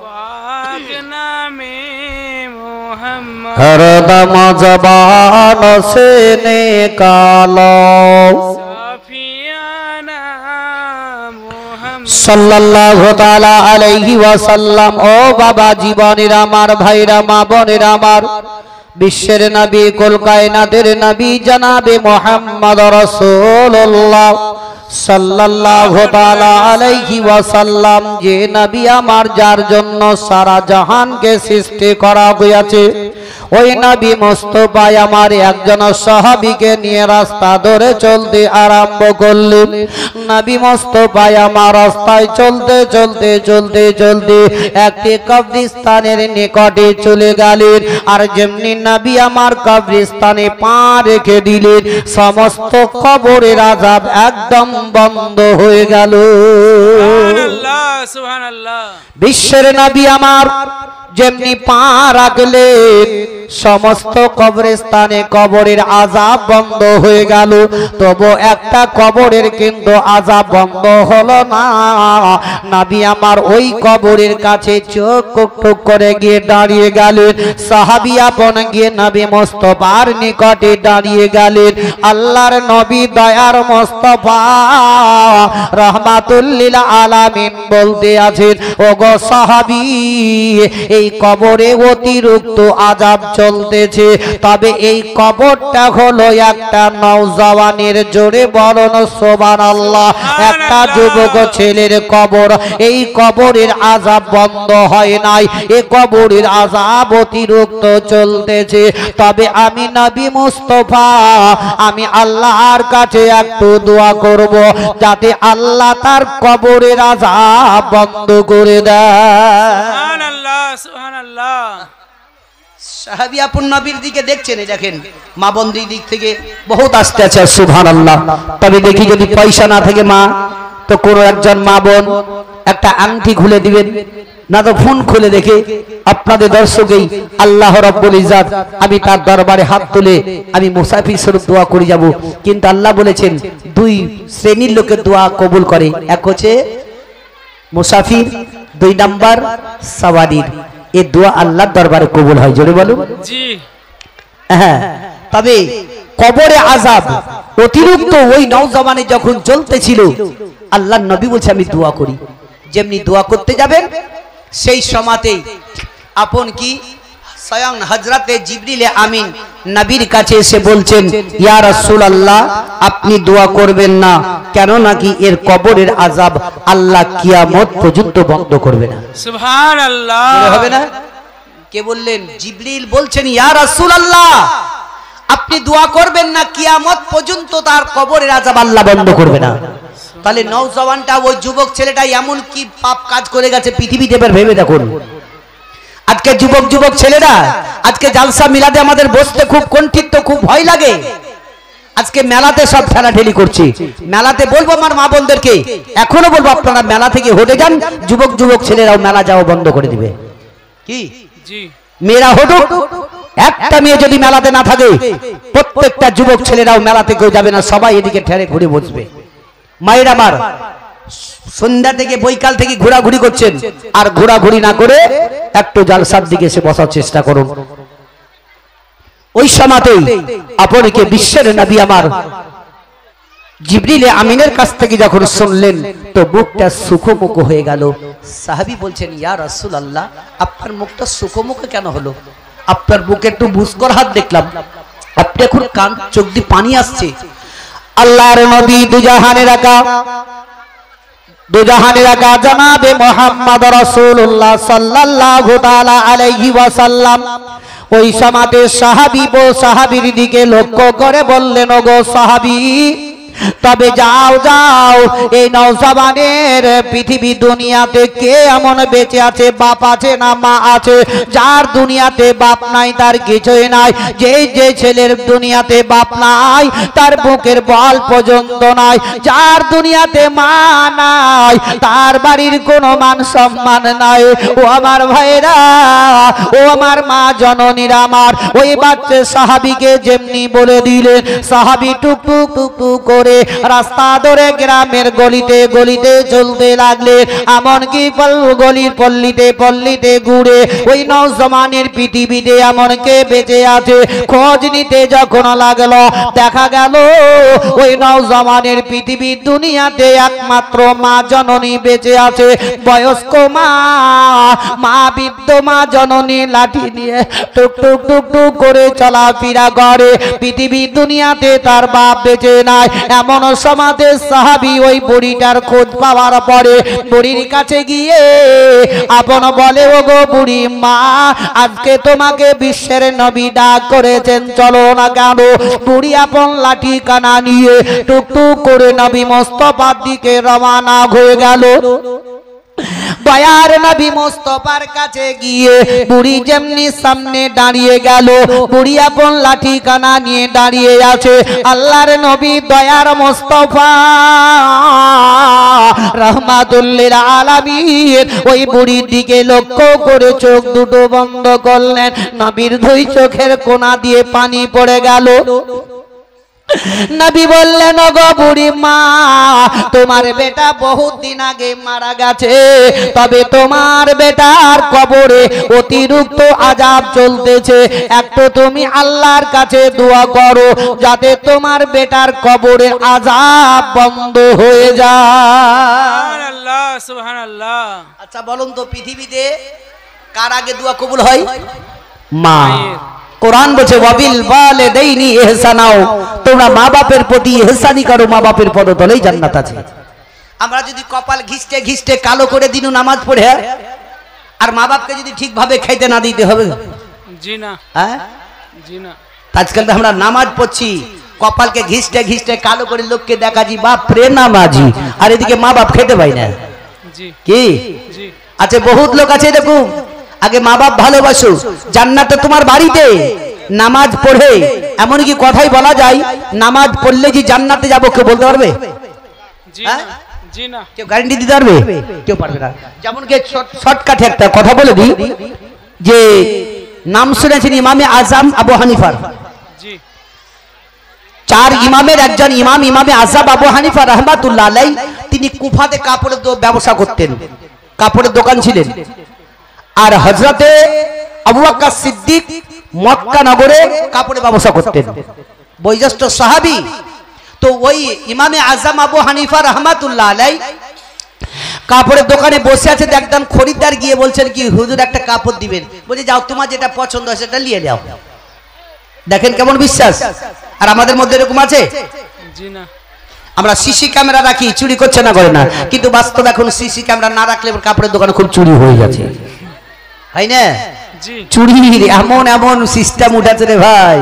পাক নামে মুহাম্মদ। হরদম জবান সে নিকালো সাফিয়ানা মুহাম্মদ সাল্লাল্লাহু তাআলা আলাইহি ওয়াসাল্লাম। ও বাবা জীবনের আমার ভাইরা, মা বোনেরা আমার, বিশ্বের নবী কুল কায়নাতের নবী জনাবে মুহাম্মদ রাসূলুল্লাহ সাল্লাল্লাহু তাআলা আলাইহি ওয়াসাল্লাম, যে নবী আমার যার জন্য সারা জাহানকে সৃষ্টি করা হয়েছে, ওই নবী মুস্তাফা আমার একজন সাহাবীকে নিয়ে রাস্তা ধরে চলতে আরম্ভ করলেন। নবী মুস্তাফা আমার রাস্তায় চলতে চলতে চলতে চলতে একটি কবরস্থানের নিকটে চলে গেলেন। আর যেমনি নবী আমার কবরস্থানে পা রেখে দিলেন, সমস্ত কবরের আযাব একদম বন্ধ হয়ে গেল। সুবহানাল্লাহ সুবহানাল্লাহ। বিশ্বের নবী আমার যেমনি পা রাখলেন, সমস্ত কবরস্থানে কবরের আযাব বন্ধ হয়ে গেল। তবু একটা কবরের কিন্তু আযাব বন্ধ হলো না। নবী আমার ওই কবরের কাছে চোখ টুক করে গিয়ে দাঁড়িয়ে গেলেন। সাহাবী আপন গিয়ে নবী মুস্তাফার নিকটে দাঁড়িয়ে গেলেন। আল্লাহর নবী দয়ার মুস্তাফা রাহমাতুল লিল আলামিন বলতে আছেন, ওগো সাহাবী, এই কবরে অতিরিক্ত আযাব চলতেছে, তবে এই কবরটা হলো একটা নওজওয়ানের, জোরে বলুন সুবহানাল্লাহ, একটা যুবক ছেলের কবর। এই কবরের আযাব বন্ধ হয় নাই, এই কবরের আযাব অতিরিক্ত চলতেছে। তবে আমি নবী মুস্তাফা, আমি আল্লাহর কাছে একটু দোয়া করব, যাতে আল্লাহ তার কবরের আযাব বন্ধ করে দেয়। সুবহানাল্লাহ সুবহানাল্লাহ। সাহাবী আপন নবীর দিকে দেখছেন, এই দেখেন মা বন্দির দিক থেকে বহুত আসতে আছে সুবহানাল্লাহ। তবে দেখি যদি পয়সা না থাকে মা, তো কোনো একজন মা বোন একটা আংটি খুলে দিবেন, না তো ফোন খুলে দেখে আপনাদের দর্শকেই আল্লাহ রাব্বুল ইজ্জত, আমি তার দরবারে হাত তুলে আমি মুসাফির স্বরূপ দোয়া করে যাব। কিন্তু আল্লাহ বলেছেন দুই শ্রেণীর লোকের দোয়া কবুল করে, এক হচ্ছে মুসাফির, দুই নাম্বার সাওয়ারির। এই দোয়া আল্লাহর দরবারে কবুল হয়, জোরে বলুন জি। হ্যাঁ, তবে কবরে আযাব অতিরিক্ত ওই নওজওয়ানে যখন চলতেছিল, আল্লাহর নবী বলছে আমি দোয়া করি। যেমনি দোয়া করতে যাবেন, সেই সময়তে আপন কি স্বয়ং হযরতে জিবরিল আমিন নবীর কাছে এসে বলছেন, ইয়া রাসূলুল্লাহ, আপনি দোয়া করবেন না, কেন নাকি এর কবরের আযাব আল্লাহ কিয়ামত পর্যন্ত বন্ধ করবে না। সুবহানাল্লাহ। হবে না? কে বললেন? জিবরিল বলছেন, ইয়া রাসূলুল্লাহ, আপনি দোয়া করবেন না, কিয়ামত পর্যন্ত তার কবরের আযাব আল্লাহ বন্ধ করবে না। তাহলে নওজওয়ানটা, ওই যুবক ছেলেটা এমন কি পাপ কাজ করে গেছে পৃথিবীতে, এবার ভেবে দেখুন। আজকে যুবক ছেলেরা আজকে জালসা মিলাদে আমাদের বসতে খুব কণ্ঠিত, খুব ভয় লাগে। আজকে মেলাতে সব ঠেলাঠেলি করছে। মেলাতে বলবো আমার মা বোনদেরকে, এখনো বলবো আপনারা মেলা থেকে হটে যান, যুবক ছেলেরাও মেলা যাওয়া বন্ধ করে দিবে। কি জি। মেয়েরা হটুক, একটা মেয়ে যদি মেলাতে না থাকে, প্রত্যেকটা যুবক ছেলেরাও মেলাতে কেউ যাবে না, সবাই এদিকে ঠেলে ঘুরে বসবে। মায়ের আমার সন্ধ্যা থেকে বৈকাল থেকে ঘোরাঘুরি করছেন, আর ঘোরাঘুরি না করে একটু জালসার দিকে এসে বসার চেষ্টা করুন। ওই সময়তেই আপনাকে বিশ্বের নবী আমার জিবরিল আমিনের কাছ থেকে যখন শুনলেন, তো মুখটা সুখমুখ হয়ে গেল। সাহাবী বলছেন, ইয়া রাসূলুল্লাহ, আপনার মুখটা সুখমুখ কেন হলো? আপনার বুকে একটু মুস্কর হাত দেখলাম, আপনি এখন কান চোখ দিয়ে পানি আসছে। আল্লাহর নবী দুজাহানের আকা জনাবে মুহাম্মদ রাসূলুল্লাহ সাল্লাল্লাহু তাআলা আলাইহি ওয়াসাল্লাম ওই সমাতে সাহাবীর দিকে লক্ষ্য করে বললেন, ওগো সাহাবী, তবে যাও এই নওজওয়ানের পৃথিবী দুনিয়াতে কে এমন বেঁচে আছে, বাপ আছে না মা আছে? যার দুনিয়াতে বাপ নাই তার কিছুই নাই। যে ছেলের দুনিয়াতে বাপ নাই তার বুকের বল পর্যন্ত নাই। যার দুনিয়াতে মা নাই তার বাড়ির কোনো মান সম্মান নাই। ও আমার ভাইরা, ও আমার মা জননীরা আমার, ওই বাচ্চা সাহাবীকে যেমনি বলে দিলেন, সাহাবী টুক টুক টুক টুক করে লাগলে, রাস্তা ধরে গ্রামের গলিতে গলিতে চলতে লাগলে, এমনকি গলির পল্লীতে পল্লীতে ঘুরে ওই নওজওয়ানের পৃথিবীতে এমন কে বেঁচে আছে খোঁজ নিতে যখন লাগলো, দেখা গেল ওই নওজওয়ানের পৃথিবীর দুনিয়াতে একমাত্র মা জননী বেঁচে আছে। বয়স্ক মা, মা বৃদ্ধ মা জননী লাঠি নিয়ে টুক টুক টুক টুক করে চলাফেরা করে। পৃথিবীর দুনিয়াতে তার বাপ বেঁচে নাই। এমন সমাজে সাহাবী ওই বুড়িটার খোঁজ পাওয়ার পরে বুড়ির কাছে গিয়ে আপন বলে, ও গো বুড়ি মা, আজকে তোমাকে বিশ্বের নবী ডাক করেছেন, চলো না কেন? বুড়ি আপন লাঠি কানা নিয়ে টুক টুক করে নবী মুস্তাফার দিকে রওনা হয়ে গেল। দয়ার নবী মুস্তাফার কাছে গিয়ে বুড়ি যেমনি সামনে দাঁড়িয়ে গেল, বুড়ি আপন লাঠি কানা নিয়ে দাঁড়িয়ে আছে। আল্লাহর নবী দয়ার মুস্তাফা রাহমাতুল্লিল আলামিন ওই বুড়ির দিকে লক্ষ্য করে চোখ দুটো বন্ধ করলেন। নবীর দুই চোখের কোনা দিয়ে পানি পড়ে গেল। নবী বললেন, ও গো বুড়ি মা, তোমার বেটা বহুত দিন আগে মারা গেছে, তবে তোমার বেটার কবরে অতিরিক্ত আযাব চলতেছে। একটু তুমি আল্লাহর কাছে দোয়া করো যাতে তোমার বেটার কবরের আযাব বন্ধ হয়ে যায়। সুবহানাল্লাহ সুবহানাল্লাহ। আচ্ছা বলুন তো, পৃথিবীতে কার আগে দোয়া কবুল হয়? মা। কোরআন বলছে ওয়াবিল ওয়ালিদাইনি ইহসানাও, তোমরা মা বাপের প্রতি ইহসানি করো, মা বাপের পদতলেই জান্নাত আছে। আমরা যদি কপাল ঘিষ্টে ঘিষ্টে কালো করে দিনু নামাজ পড়ে, আর মা বাপকে যদি ঠিকভাবে খাইতে না দিতে হবে, জি না, হ্যাঁ জি না। আজকাল তো আমরা নামাজ পড়ছি, কপালকে ঘিষ্টে ঘিষ্টে কালো করে লোককে দেখাচ্ছি বাপ রে নামাজি, আর এদিকে মা বাপ খেতে পাই না। জি কি জি। আচ্ছা, বহুত লোক আছে এরকম, আগে মা বাপ ভালোবাসো, জান্নাতে তোমার বাড়িতে নামাজ পড়ে, এমনকি কথাই বলা যায় নামাজ পড়লে যে জান্নাতে যাবো, কেউ বলতে পারবে? জি হ্যাঁ? না, জি না। কেউ গ্যারান্টি দিতে পারবে? কেউ পারবে না। যেমন কি শর্টকাটে একটা কথা বলে দিই, যে নাম শুনেছেন ইমামে আজম আবু হানিফার? জি। চার ইমামের একজন ইমাম, ইমামে আজম আবু হানিফা রাহমাতুল্লাহ আলাইহি, তিনি কুফাতে কাপড়ের ব্যবসা করতেন, কাপড়ের দোকান ছিলেন। আর হযরতে আবু বকর সিদ্দিক মক্কা নগরে কাপড়ের ব্যবসা করতেন, বয়োজ্যেষ্ঠ সাহাবী। তো ওই ইমামে আজম আবু হানিফা রাহমাতুল্লাহ আলাইহি কাপড়ের দোকানে বসে আছে, একজন খরিদ্দার গিয়ে বলছেন কি, হুজুর একটা কাপড় দিবেন। বলে, যাও তোমার যেটা পছন্দ হয় সেটা নিয়ে যাও। দেখেন কেমন বিশ্বাস। আর আমাদের মধ্যে এরকম আছে? জি না। আমরা সিসি ক্যামেরা রাখি, চুরি করছে না করে না, কিন্তু বাস্তব এখন সিসি ক্যামেরা না রাখলে কাপড়ের দোকানে খুব চুরি হয়ে যাচ্ছে, তাই না? জি। চুরির এমন এমন সিস্টেম উঠেছে রে ভাই।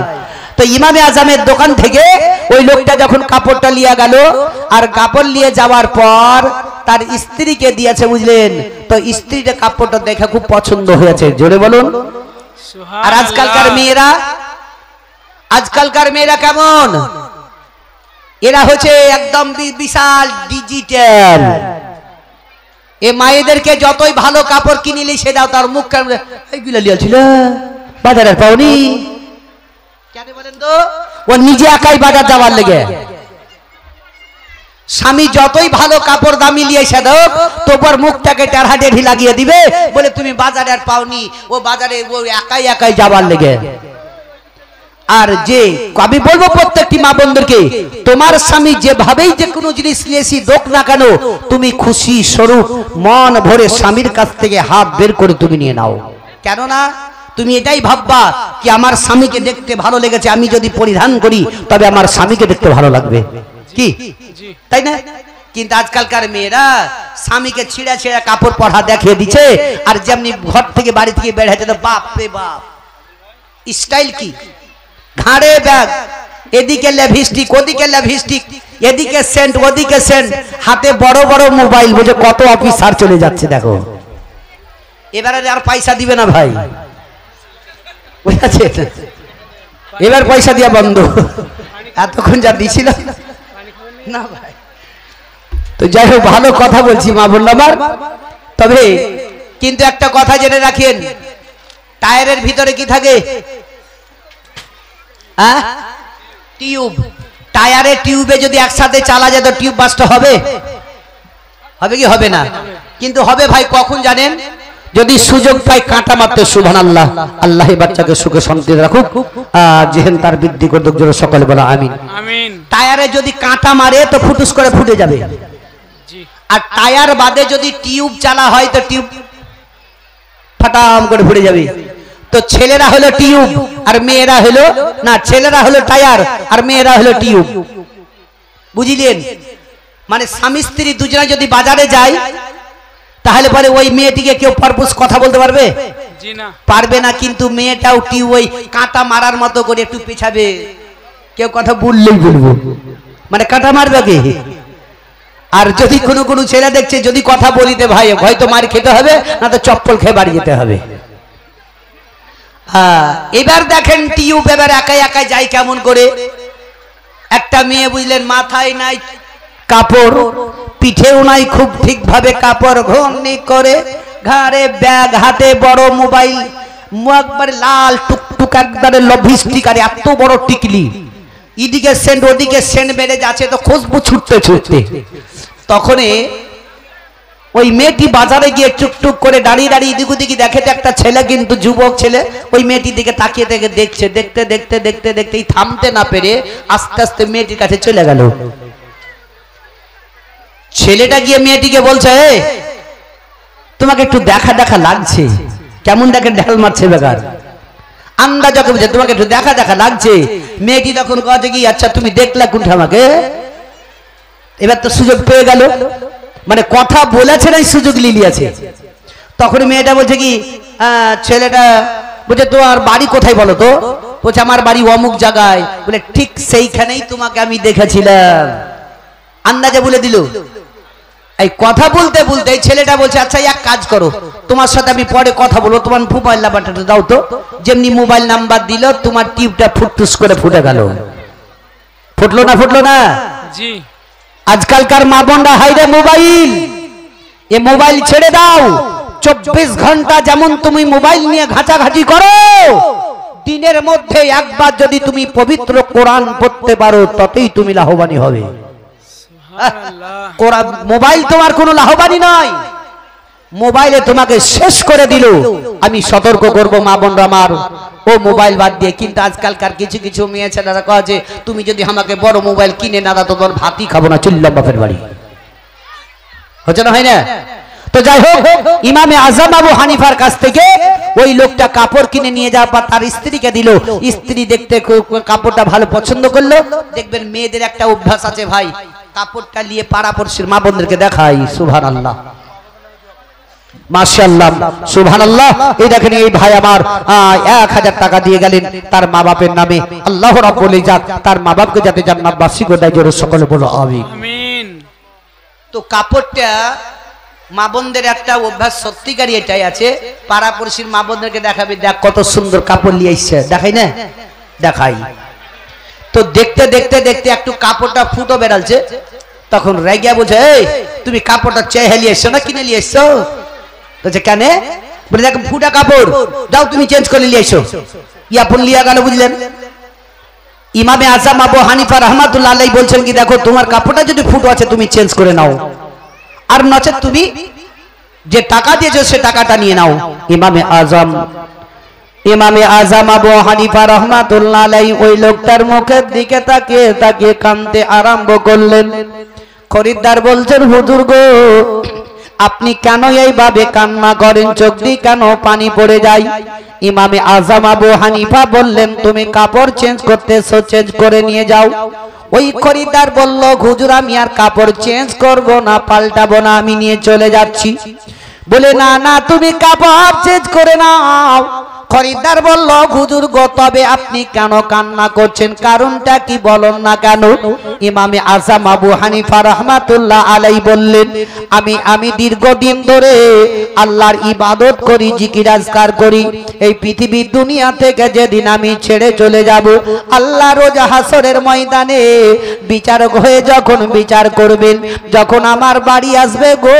তো ইমামে আজমের দোকান থেকে ওই লোকটা যখন কাপড়টা নিয়ে গেল, আর কাপড় নিয়ে যাওয়ার পর তার স্ত্রীকে দিয়েছে, বুঝলেন তো? স্ত্রীটা কাপড়টা দেখে খুব পছন্দ হয়েছে, জোরে বলুন। আর আজকালকার মেয়েরা কেমন? এরা হচ্ছে একদম বিশাল ডিজিটাল। এ মায়েদেরকে যতই ভালো কাপড় কিনিলি সে দাও, তার মুখ এইগুলো লিয়েছিল বাজারের পাওনি কেন বলেন তো? ও নিজে একাই বাজার যাওয়ার লেগে। স্বামী যতই ভালো কাপড় দামি লিয়ে এসে দাও, তোর মুখটাকে টেढ़ा টেढ़ी লাগিয়ে দিবে, বলে তুমি বাজারে আর পাওনি, ও বাজারে ও একাই একাই যাওয়ার লেগে। আর যে আমি বলবো প্রত্যেকটি মা বোনদেরকে, তোমার স্বামী যেভাবেই যে কোনো জিনিস নিয়েছি দোক না কেন, তুমি খুশি স্বরূপ মন ভরে স্বামীর কাছ থেকে হাত বের করে তুমি নিয়ে নাও। কেননা তুমি এটাই ভাববা কি আমার স্বামীকে দেখতে ভালো লেগেছে, আমি যদি পরিধান করি তবে আমার স্বামীকে দেখতে ভালো লাগবে, কি তাই না? কিন্তু আজকালকার মেয়েরা স্বামীকে ছিঁড়া ছিঁড়া কাপড় পরা দেখিয়ে দিচ্ছে, আর যেমনি ঘর থেকে বাড়ি থেকে বের হয়েছে, বাপ রে বাপ স্টাইল কি, ঘাড়ে ব্যাগ, এদিকে লিপস্টিক, ওদিকে লিপস্টিক, এদিকে সেন্ট, ওদিকে সেন্ট, হাতে বড় বড় মোবাইল, বুঝে কত অফিসার চলে যাচ্ছে দেখো। এবারে আর পয়সা দিবে না ভাই, বুঝেছে? এবার পয়সা দিয়া বন্ধ, এতক্ষণ যা দিছিল না ভাই। তো যাই হোক, ভালো কথা বলছি মা বোন আমার। তবে কিন্তু একটা কথা জেনে রাখেন, টায়ারের ভিতরে কি থাকে? টিউব। টায়ারে টিউবে যদি একসাথে চালা যায় তো টিউব বাস্ট হবে? হবে কি হবে না? কিন্তু হবে ভাই কখন জানেন? যদি সুযোগ পাই কাঁটা মারতে। সুবহানাল্লাহ। আল্লাহ এই বাচ্চাকে সুখে শান্তিতে রাখুক, যেহেন তার বৃদ্ধি করুক, জোরে সকলে বলো আমিন। আমিন। টায়ারে যদি কাঁটা মারে তো ফুটুস করে ফুটে যাবে, জি। আর টায়ার বাদে যদি টিউব চালা হয় তো টিউব ফাটাম করে ফুটে যাবে। তো ছেলেরা হলো টিউব আর মেয়েরা হলো না, ছেলেরা হলো টায়ার আর মেয়েরা হলো টিউব, বুঝলেন? মানে স্বামী স্ত্রী দুজনে যদি বাজারে যায় তাহলে পরে ওই মেয়েটিকে কেউ পারপোজ কথা বলতে পারবে? জি না। পারবে না। কিন্তু মেয়েটাও টিউব ওই কাঁটা মারার মতো করে একটু পেছাবে, কেউ কথা বললেই বলবো, মানে কাঁটা মারবে কে? আর যদি কোনো কোনো ছেলে দেখছে যদি কথা বলিতে ভাই হয়তো মার খেতে হবে, না তো চপ্পল খেয়ে বাড়ি যেতে হবে। এবার দেখেন টিউব এবার একাই একাই যায় কেমন করে। একটা মেয়ে বুঝলেন মাথায় নাই কাপড়, পিঠেও নাই খুব ঠিকভাবে কাপড়, ঘুমনি করে, ঘাড়ে ব্যাগ, হাতে বড় মোবাইল, একবারে লাল টুকটুক একবারে লভিস্টিক, আর এত বড় টিকলি, এদিকে সেন্ট ওদিকে সেন্ট বেড়ে যাচ্ছে, তো খুশবু ছুটতে ছুটতে। তখন ওই মেয়েটি বাজারে গিয়ে টুকটুক করে দাঁড়িয়ে দাঁড়িয়ে এদিক ওদিকে দেখে যে একটা ছেলে, কিন্তু যুবক ছেলে, ওই মেয়েটির দিকে তাকিয়ে থেকে দেখছে। দেখতে দেখতে দেখতে দেখতেই থামতে না পেরে আস্তে আস্তে মেয়েটির কাছে চলে গেল। ছেলেটা গিয়ে মেয়েটিকে বলছে, তোমাকে একটু দেখা দেখা লাগছে। কেমন দেখে ঢাল মারছে বেকার, আন্দাজ বুঝে, তোমাকে একটু দেখা দেখা লাগছে। মেয়েটি তখন কাছে কি, আচ্ছা তুমি দেখলা কোনটা আমাকে? এবার তো সুযোগ পেয়ে গেল, মানে কথা বলেছে নাই, সুযোগ লিলিয়েছে। তখন মেয়েটা বলছে কি, ছেলেটা বলছে তোমার বাড়ি কোথায় বলো তো? বলছে আমার বাড়ি অমুক জায়গায়। বলে ঠিক সেইখানেই তোমাকে আমি দেখেছিলাম। আন্দাজে বলে দিল। এই কথা বলতে বলতে এই ছেলেটা বলছে, আচ্ছা এক কাজ করো, তোমার সাথে আমি পরে কথা বলবো, তোমার মোবাইল নাম্বারটা দাও তো। যেমনি মোবাইল নাম্বার দিল, তোমার টিউবটা ফুটটুস করে ফুটে গেল। ফুটলো না? ফুটলো না? জি। আজকালকার মা বোনরা হাইরে মোবাইল, এ মোবাইল ছেড়ে দাও। 24 ঘন্টা যেমন তুমি মোবাইল নিয়ে ঘাটাঘাটি করো, দিনের মধ্যে একবার যদি তুমি পবিত্র কোরআন পড়তে পারো ততই তুমি লাভবান হবে। কোরআন মোবাইল তোমার কোনো লাভবানই নয়, মোবাইলে তোমাকে শেষ করে দিল। আমি সতর্ক করব মা বোনরা আমার, ও মোবাইল বাদ দিয়ে। কিন্তু আজকালকার কিছু কিছু মেয়ে ছেলেরা কয় যে তুমি যদি আমাকে বড় মোবাইল কিনে না দাও তো তোমার ভাতই খাবো না, চললাম বাপের বাড়ি। হচ্ছে না, হয় না? তো যাই হোক, ইমামে আজম আবু হানিফার কাছ থেকে ওই লোকটা কাপড় কিনে নিয়ে যাওয়ার পর তার স্ত্রীকে দিল। স্ত্রী দেখতে কাপড়টা ভালো পছন্দ করলো। দেখবেন মেয়েদের একটা অভ্যাস আছে ভাই, কাপড়টা নিয়ে পাড়াপড়শির মা বোনদেরকে দেখাই। সুবহানাল্লাহ, মাশাআল্লাহ, সুবহানাল্লাহ। এই দেখেন এই ভাই আমার 1000 টাকা দিয়ে গেলেন তার মা বাপের নামে। আল্লাহ রাব্বুল ইজ্জত তার মা বাপকে যাতে জান্নাতবাসী করে দেয়, জোরে সকলে বলো আমিন। তো কাপড়টা মা বোনদের একটা অভ্যাস সত্যিকারই এটাই আছে, পাড়াপড়শির মা বোনদেরকে দেখাবে, দেখ কত সুন্দর কাপড় নিয়ে এসছে, দেখাই না? দেখাই। তো দেখতে দেখতে দেখতে একটু কাপড়টা ফুটো বেরালছে, তখন রেগিয়া বলছে, এই তুমি কাপড়টা চেয়ে নিয়ে এসছো না কিনে নিয়ে এসছো? বলছে কেন? বলে দেখ ফুটা কাপড়, যাও তুমি চেঞ্জ করে নিয়ে এসো। ইয়াপন লিয়া গেল, বুঝলেন? ইমামে আজম আবু হানিফা রাহমাতুল্লাহ আলাইহি বলছেন কি, দেখো তোমার কাপড়টা যদি ফুটো আছে তুমি চেঞ্জ করে নাও, আর নচেত তুমি যে টাকা দিয়েছো সে টাকাটা নিয়ে নাও। ইমামে আজম আবু হানিফা রাহমাতুল্লাহ আলাইহি ওই লোকটার মুখের দিকে তাকিয়ে তাকিয়ে কাঁদতে আরম্ভ করলেন। খরিদ্দার বলছেন, হুজুর গো, আপনি কেন এইভাবে কান্না করেন? চোখ দিয়ে কেন পানি পড়ে যায়? ইমামে আজম আবু হানিফা বললেন, তুমি কাপড় চেঞ্জ করতেছো, চেঞ্জ করে নিয়ে যাও। ওই খরিদ্দার বলল, হুজুর আমি আর কাপড় চেঞ্জ করব না, পাল্টাবো না, আমি নিয়ে চলে যাচ্ছি। বলে না না, তুমি কাপড় চেঞ্জ করে নাও। খরিদ্দার বলল, হুজুর গো, তবে আপনি কেন কান্না করছেন? কারণটা কি বলুন না কেন? ইমামে আজম আবু হানিফা রাহমাতুল্লাহ আলাইহি বললেন, আমি দীর্ঘদিন ধরে আল্লাহর ইবাদত করি, জিকির আজকার করি। এই পৃথিবীর দুনিয়া থেকে যেদিন আমি ছেড়ে চলে যাব, আল্লাহ রোজ হাসরের ময়দানে বিচারক হয়ে যখন বিচার করবেন, যখন আমার বাড়ি আসবে গো,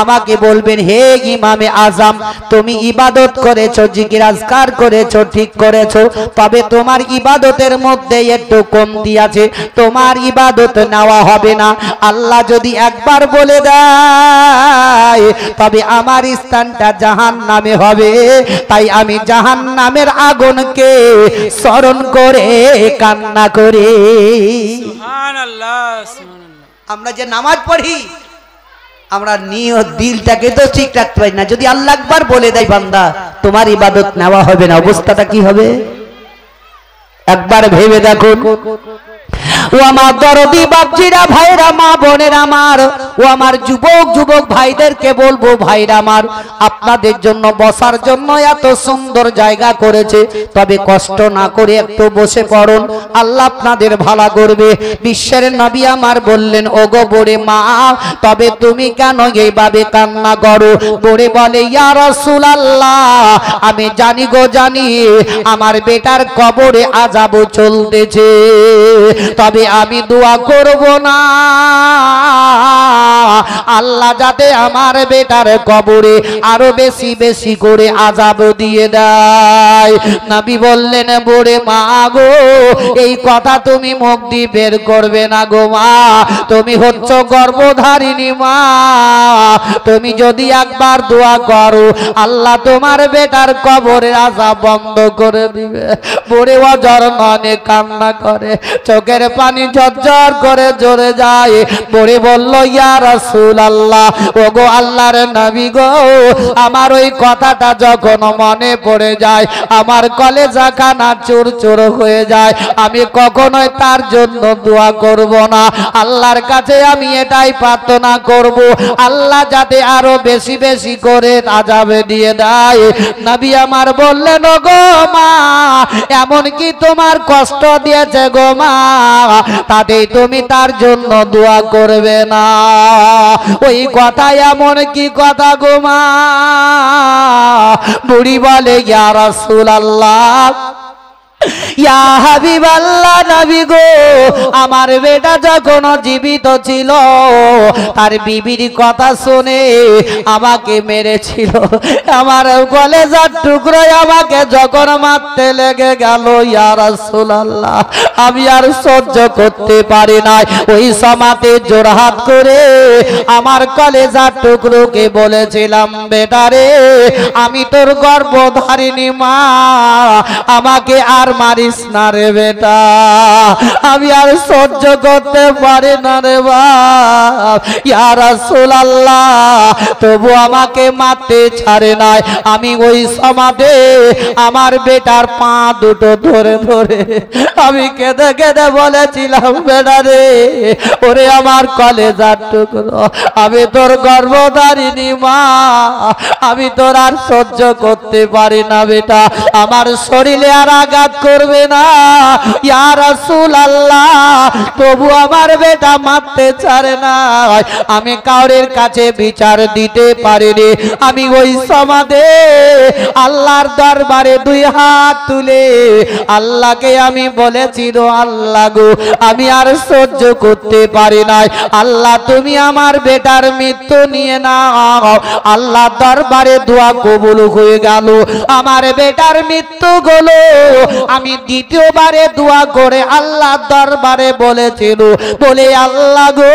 আমাকে বলবেন, হে ইমামে আজম, তুমি ইবাদত করেছো, জিকির আজকার করেছো, ঠিক করেছো, তবে তোমার ইবাদতের মধ্যে একটু কমতি আছে, তোমার ইবাদত নেওয়া হবে না। আল্লাহ যদি একবার বলে দেয় তবে আমার স্থানটা জাহান্নামে হবে। তাই আমি জাহান্নামের আগুনকে স্মরণ করে কান্না করি। সুবহানাল্লাহ, সুবহানাল্লাহ। আমরা যে নামাজ পড়ি আমরা নিয়ত দিলটাকে তো ঠিক রাখতে পারি না। যদি আল্লাহ একবার বলে দেয় বান্দা তোমার ইবাদত নেওয়া হবে না, অবস্থাটা কি হবে একবার ভেবে দেখুন। ও আমার দরদি বাপজিরা, ভাইরা, মা বোনের আমার, ও আমার যুবক যুবক ভাইদেরকে বলবো, ভাইরা আমার, আপনাদের জন্য বসার জন্য এত সুন্দর জায়গা করেছে, তবে কষ্ট না করে একটু বসে পড়ুন, আল্লাহ আপনাদের ভালো করবে। বিশ্বের নবী আমার বললেন, ওগো বড়ে মা, তবে তুমি কেন এইভাবে কান্না করো? বড়ে বলে, ইয়া রাসূলুল্লাহ, আমি জানি গো জানি আমার বেটার কবরে আযাব চলতেছে, তবে আমি দোয়া করব না আল্লাহ যাতে আমার বেটার কবরে আরো বেশি বেশি করে আযাব দিয়ে দেয়। নবী বললেন, বড়ে মা গো, এই কথা তুমি মুখ দিয়ে বের করবে না গো মা, তুমি হচ্ছ গর্ভধারিণী মা, তুমি যদি একবার দোয়া করো আল্লাহ তোমার বেটার কবরের আযাব বন্ধ করে দিবে। বড়ে অজর ননে কান্না করে, চোখের পানি ঝরঝর করে ঝরে যায়। বড়ে বলল, ইয়া রাসূলুল্লাহ, ওগো আল্লাহর নবী গো, আমার ওই কথাটা যখন মনে পড়ে যায় আমার কলেজা খানা চুরচুর হয়ে যায়, আমি কখনোই তার জন্য দোয়া করব না। আল্লাহর কাছে আমি এটাই প্রার্থনা করব, আল্লাহ যাতে আরো বেশি বেশি করে আযাব দিয়ে দেয়। নবী আমার বললেন, ওগো মা, এমন কি তোমার কষ্ট দিয়েছে গো মা, তাতেই তুমি তার জন্য দোয়া করবে না? ওই কথা এমন কি কথা গো মা? বুড়ি বলে, ইয়া রাসূলুল্লাহ, ইয়া হাবিবাল্লাহ, নবী গো, আমার বেটা যখন জীবিত ছিল তার বিবির কথা শুনে আমাকে মেরেছিল, আমার কলেজার টুকরো আমাকে যখন মারতে লেগে গেল, ইয়া রাসূলুল্লাহ, আমি আর সহ্য করতে পারি নাই। ওই সমাতে জোরহাত করে আমার কলেজার টুকরোকে বলেছিলাম, বেটা রে, আমি তোর গর্ভধারিণী মা, আমাকে আর মারিস না রে বেটা, আমি আর সহ্য করতে পারি না রে বাপ। ইয়া রাসূলুল্লাহ, তবু আমাকে মারতে ছাড়ে নাই। আমি ওই সমাধে আমার বেটার পা দুটো ধরে ধরে আমি কেঁদে কেঁদে বলেছিলাম, বেটা রে, ওরে আমার কলেজার টুকরো, আমি তোর গর্ভধারিণী মা, আমি তোর আর সহ্য করতে পারি না বেটা, আমার শরীরে আর আঘাত করবে না। ইয়া রাসূলুল্লাহ, তবু আমার বেটা মারতে ছাড়ে না। আমি কাউরের কাছে বিচার দিতে পারিনি। আমি ওই সমাধে আল্লাহর দরবারে দুই হাত তুলে আল্লাহকে আমি বলেছিল, আল্লাহ গো, আমি আর সহ্য করতে পারি নাই, আল্লাহ তুমি আমার বেটার মৃত্যু নিয়ে নাও। আল্লাহ দরবারে দোয়া কবুল হয়ে গেল, আমার বেটার মৃত্যু হলো। আমি দ্বিতীয়বারে দোয়া করে আল্লাহ দরবারে বলেছিল, বলে, আল্লাহ গো,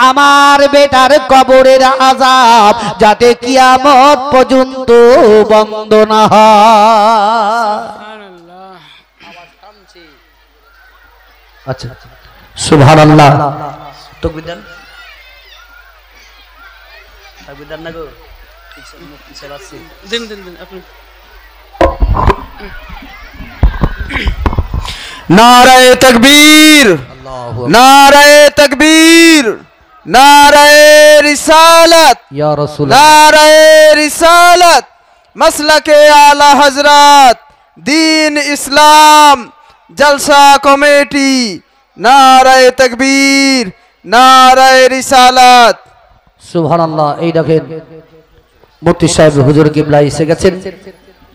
আমার বেটার কবরের আযাব যাতে কিয়ামত পর্যন্ত বন্ধ না হয়। আচ্ছা, সুবহানাল্লাহ। তাকবীর দেন, তাকবীর দেন না গো, পিছে আসছে, দিন দিন দিন আপনি। नाराए तकबीर, नाराए तकबीर, नाराए रिसालत, या रसूल, नाराए रिसालत, मसलके आला हजरत, दीन इस्लाम, जलसा कमेटी, नाराए तकबीर, नाराए रिसालत। সুবহানাল্লাহ। এই দেখেন মুফতি সাহেব হুজুর কিবলা এসে গেছেন,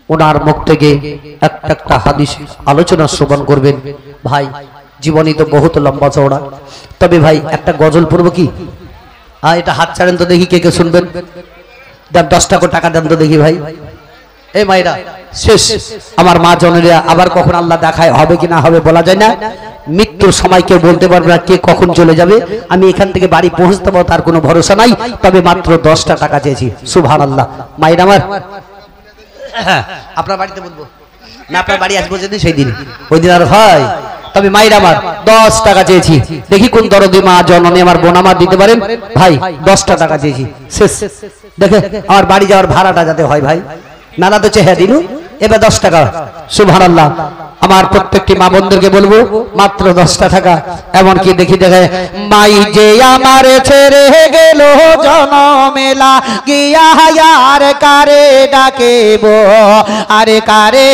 ওনার মুখ থেকে একটা হাদিস আলোচনা শ্রবণ করবেন। ভাই, জীবনী তো বহুত লম্বা চওড়া, তবে ভাই একটা গজল পড়ব কি? এটা হাত ছাড়েন তো দেখি, কে কে শুনবেন? দেন 10 টাকা দেন তো দেখি ভাই, এই মায়েরা শেষ। আমার মা জনেরা আবার কখন আল্লাহ দেখায় হবে কি না হবে বলা যায় না। মৃত্যুর সময় কেউ বলতে পারবে না কে কখন চলে যাবে। আমি এখান থেকে বাড়ি পৌঁছতে পারবো তার কোনো ভরসা নাই। তবে মাত্র 10টা টাকা চেয়েছি। সুবহানাল্লাহ। মায়েরা আমার, আপনার বাড়িতে বলবো না, আপনার বাড়ি আসবো যেদিন সেই দিন, ওই দিন আর হয়। তবে মায়ের আমার 10 টাকা চেয়েছি। দেখি কোন দরদি মা জননী আমার বোন আমার দিতে পারেন। ভাই 10টা টাকা চেয়েছি, শেষ। দেখে আমার বাড়ি যাওয়ার ভাড়াটা যাতে হয় ভাই, নানা তো চেহারা দিলু। এবার 10 টাকা। সুবহানাল্লাহ। আমার প্রত্যেকটি মা বোনদেরকে বলবো মাত্র 10টা টাকা। এমনকি দেখি দেখে মাই যে আমার ছেড়ে গেল জনমেলা গিয়া আর কারে ডাকেবো, আরে কারে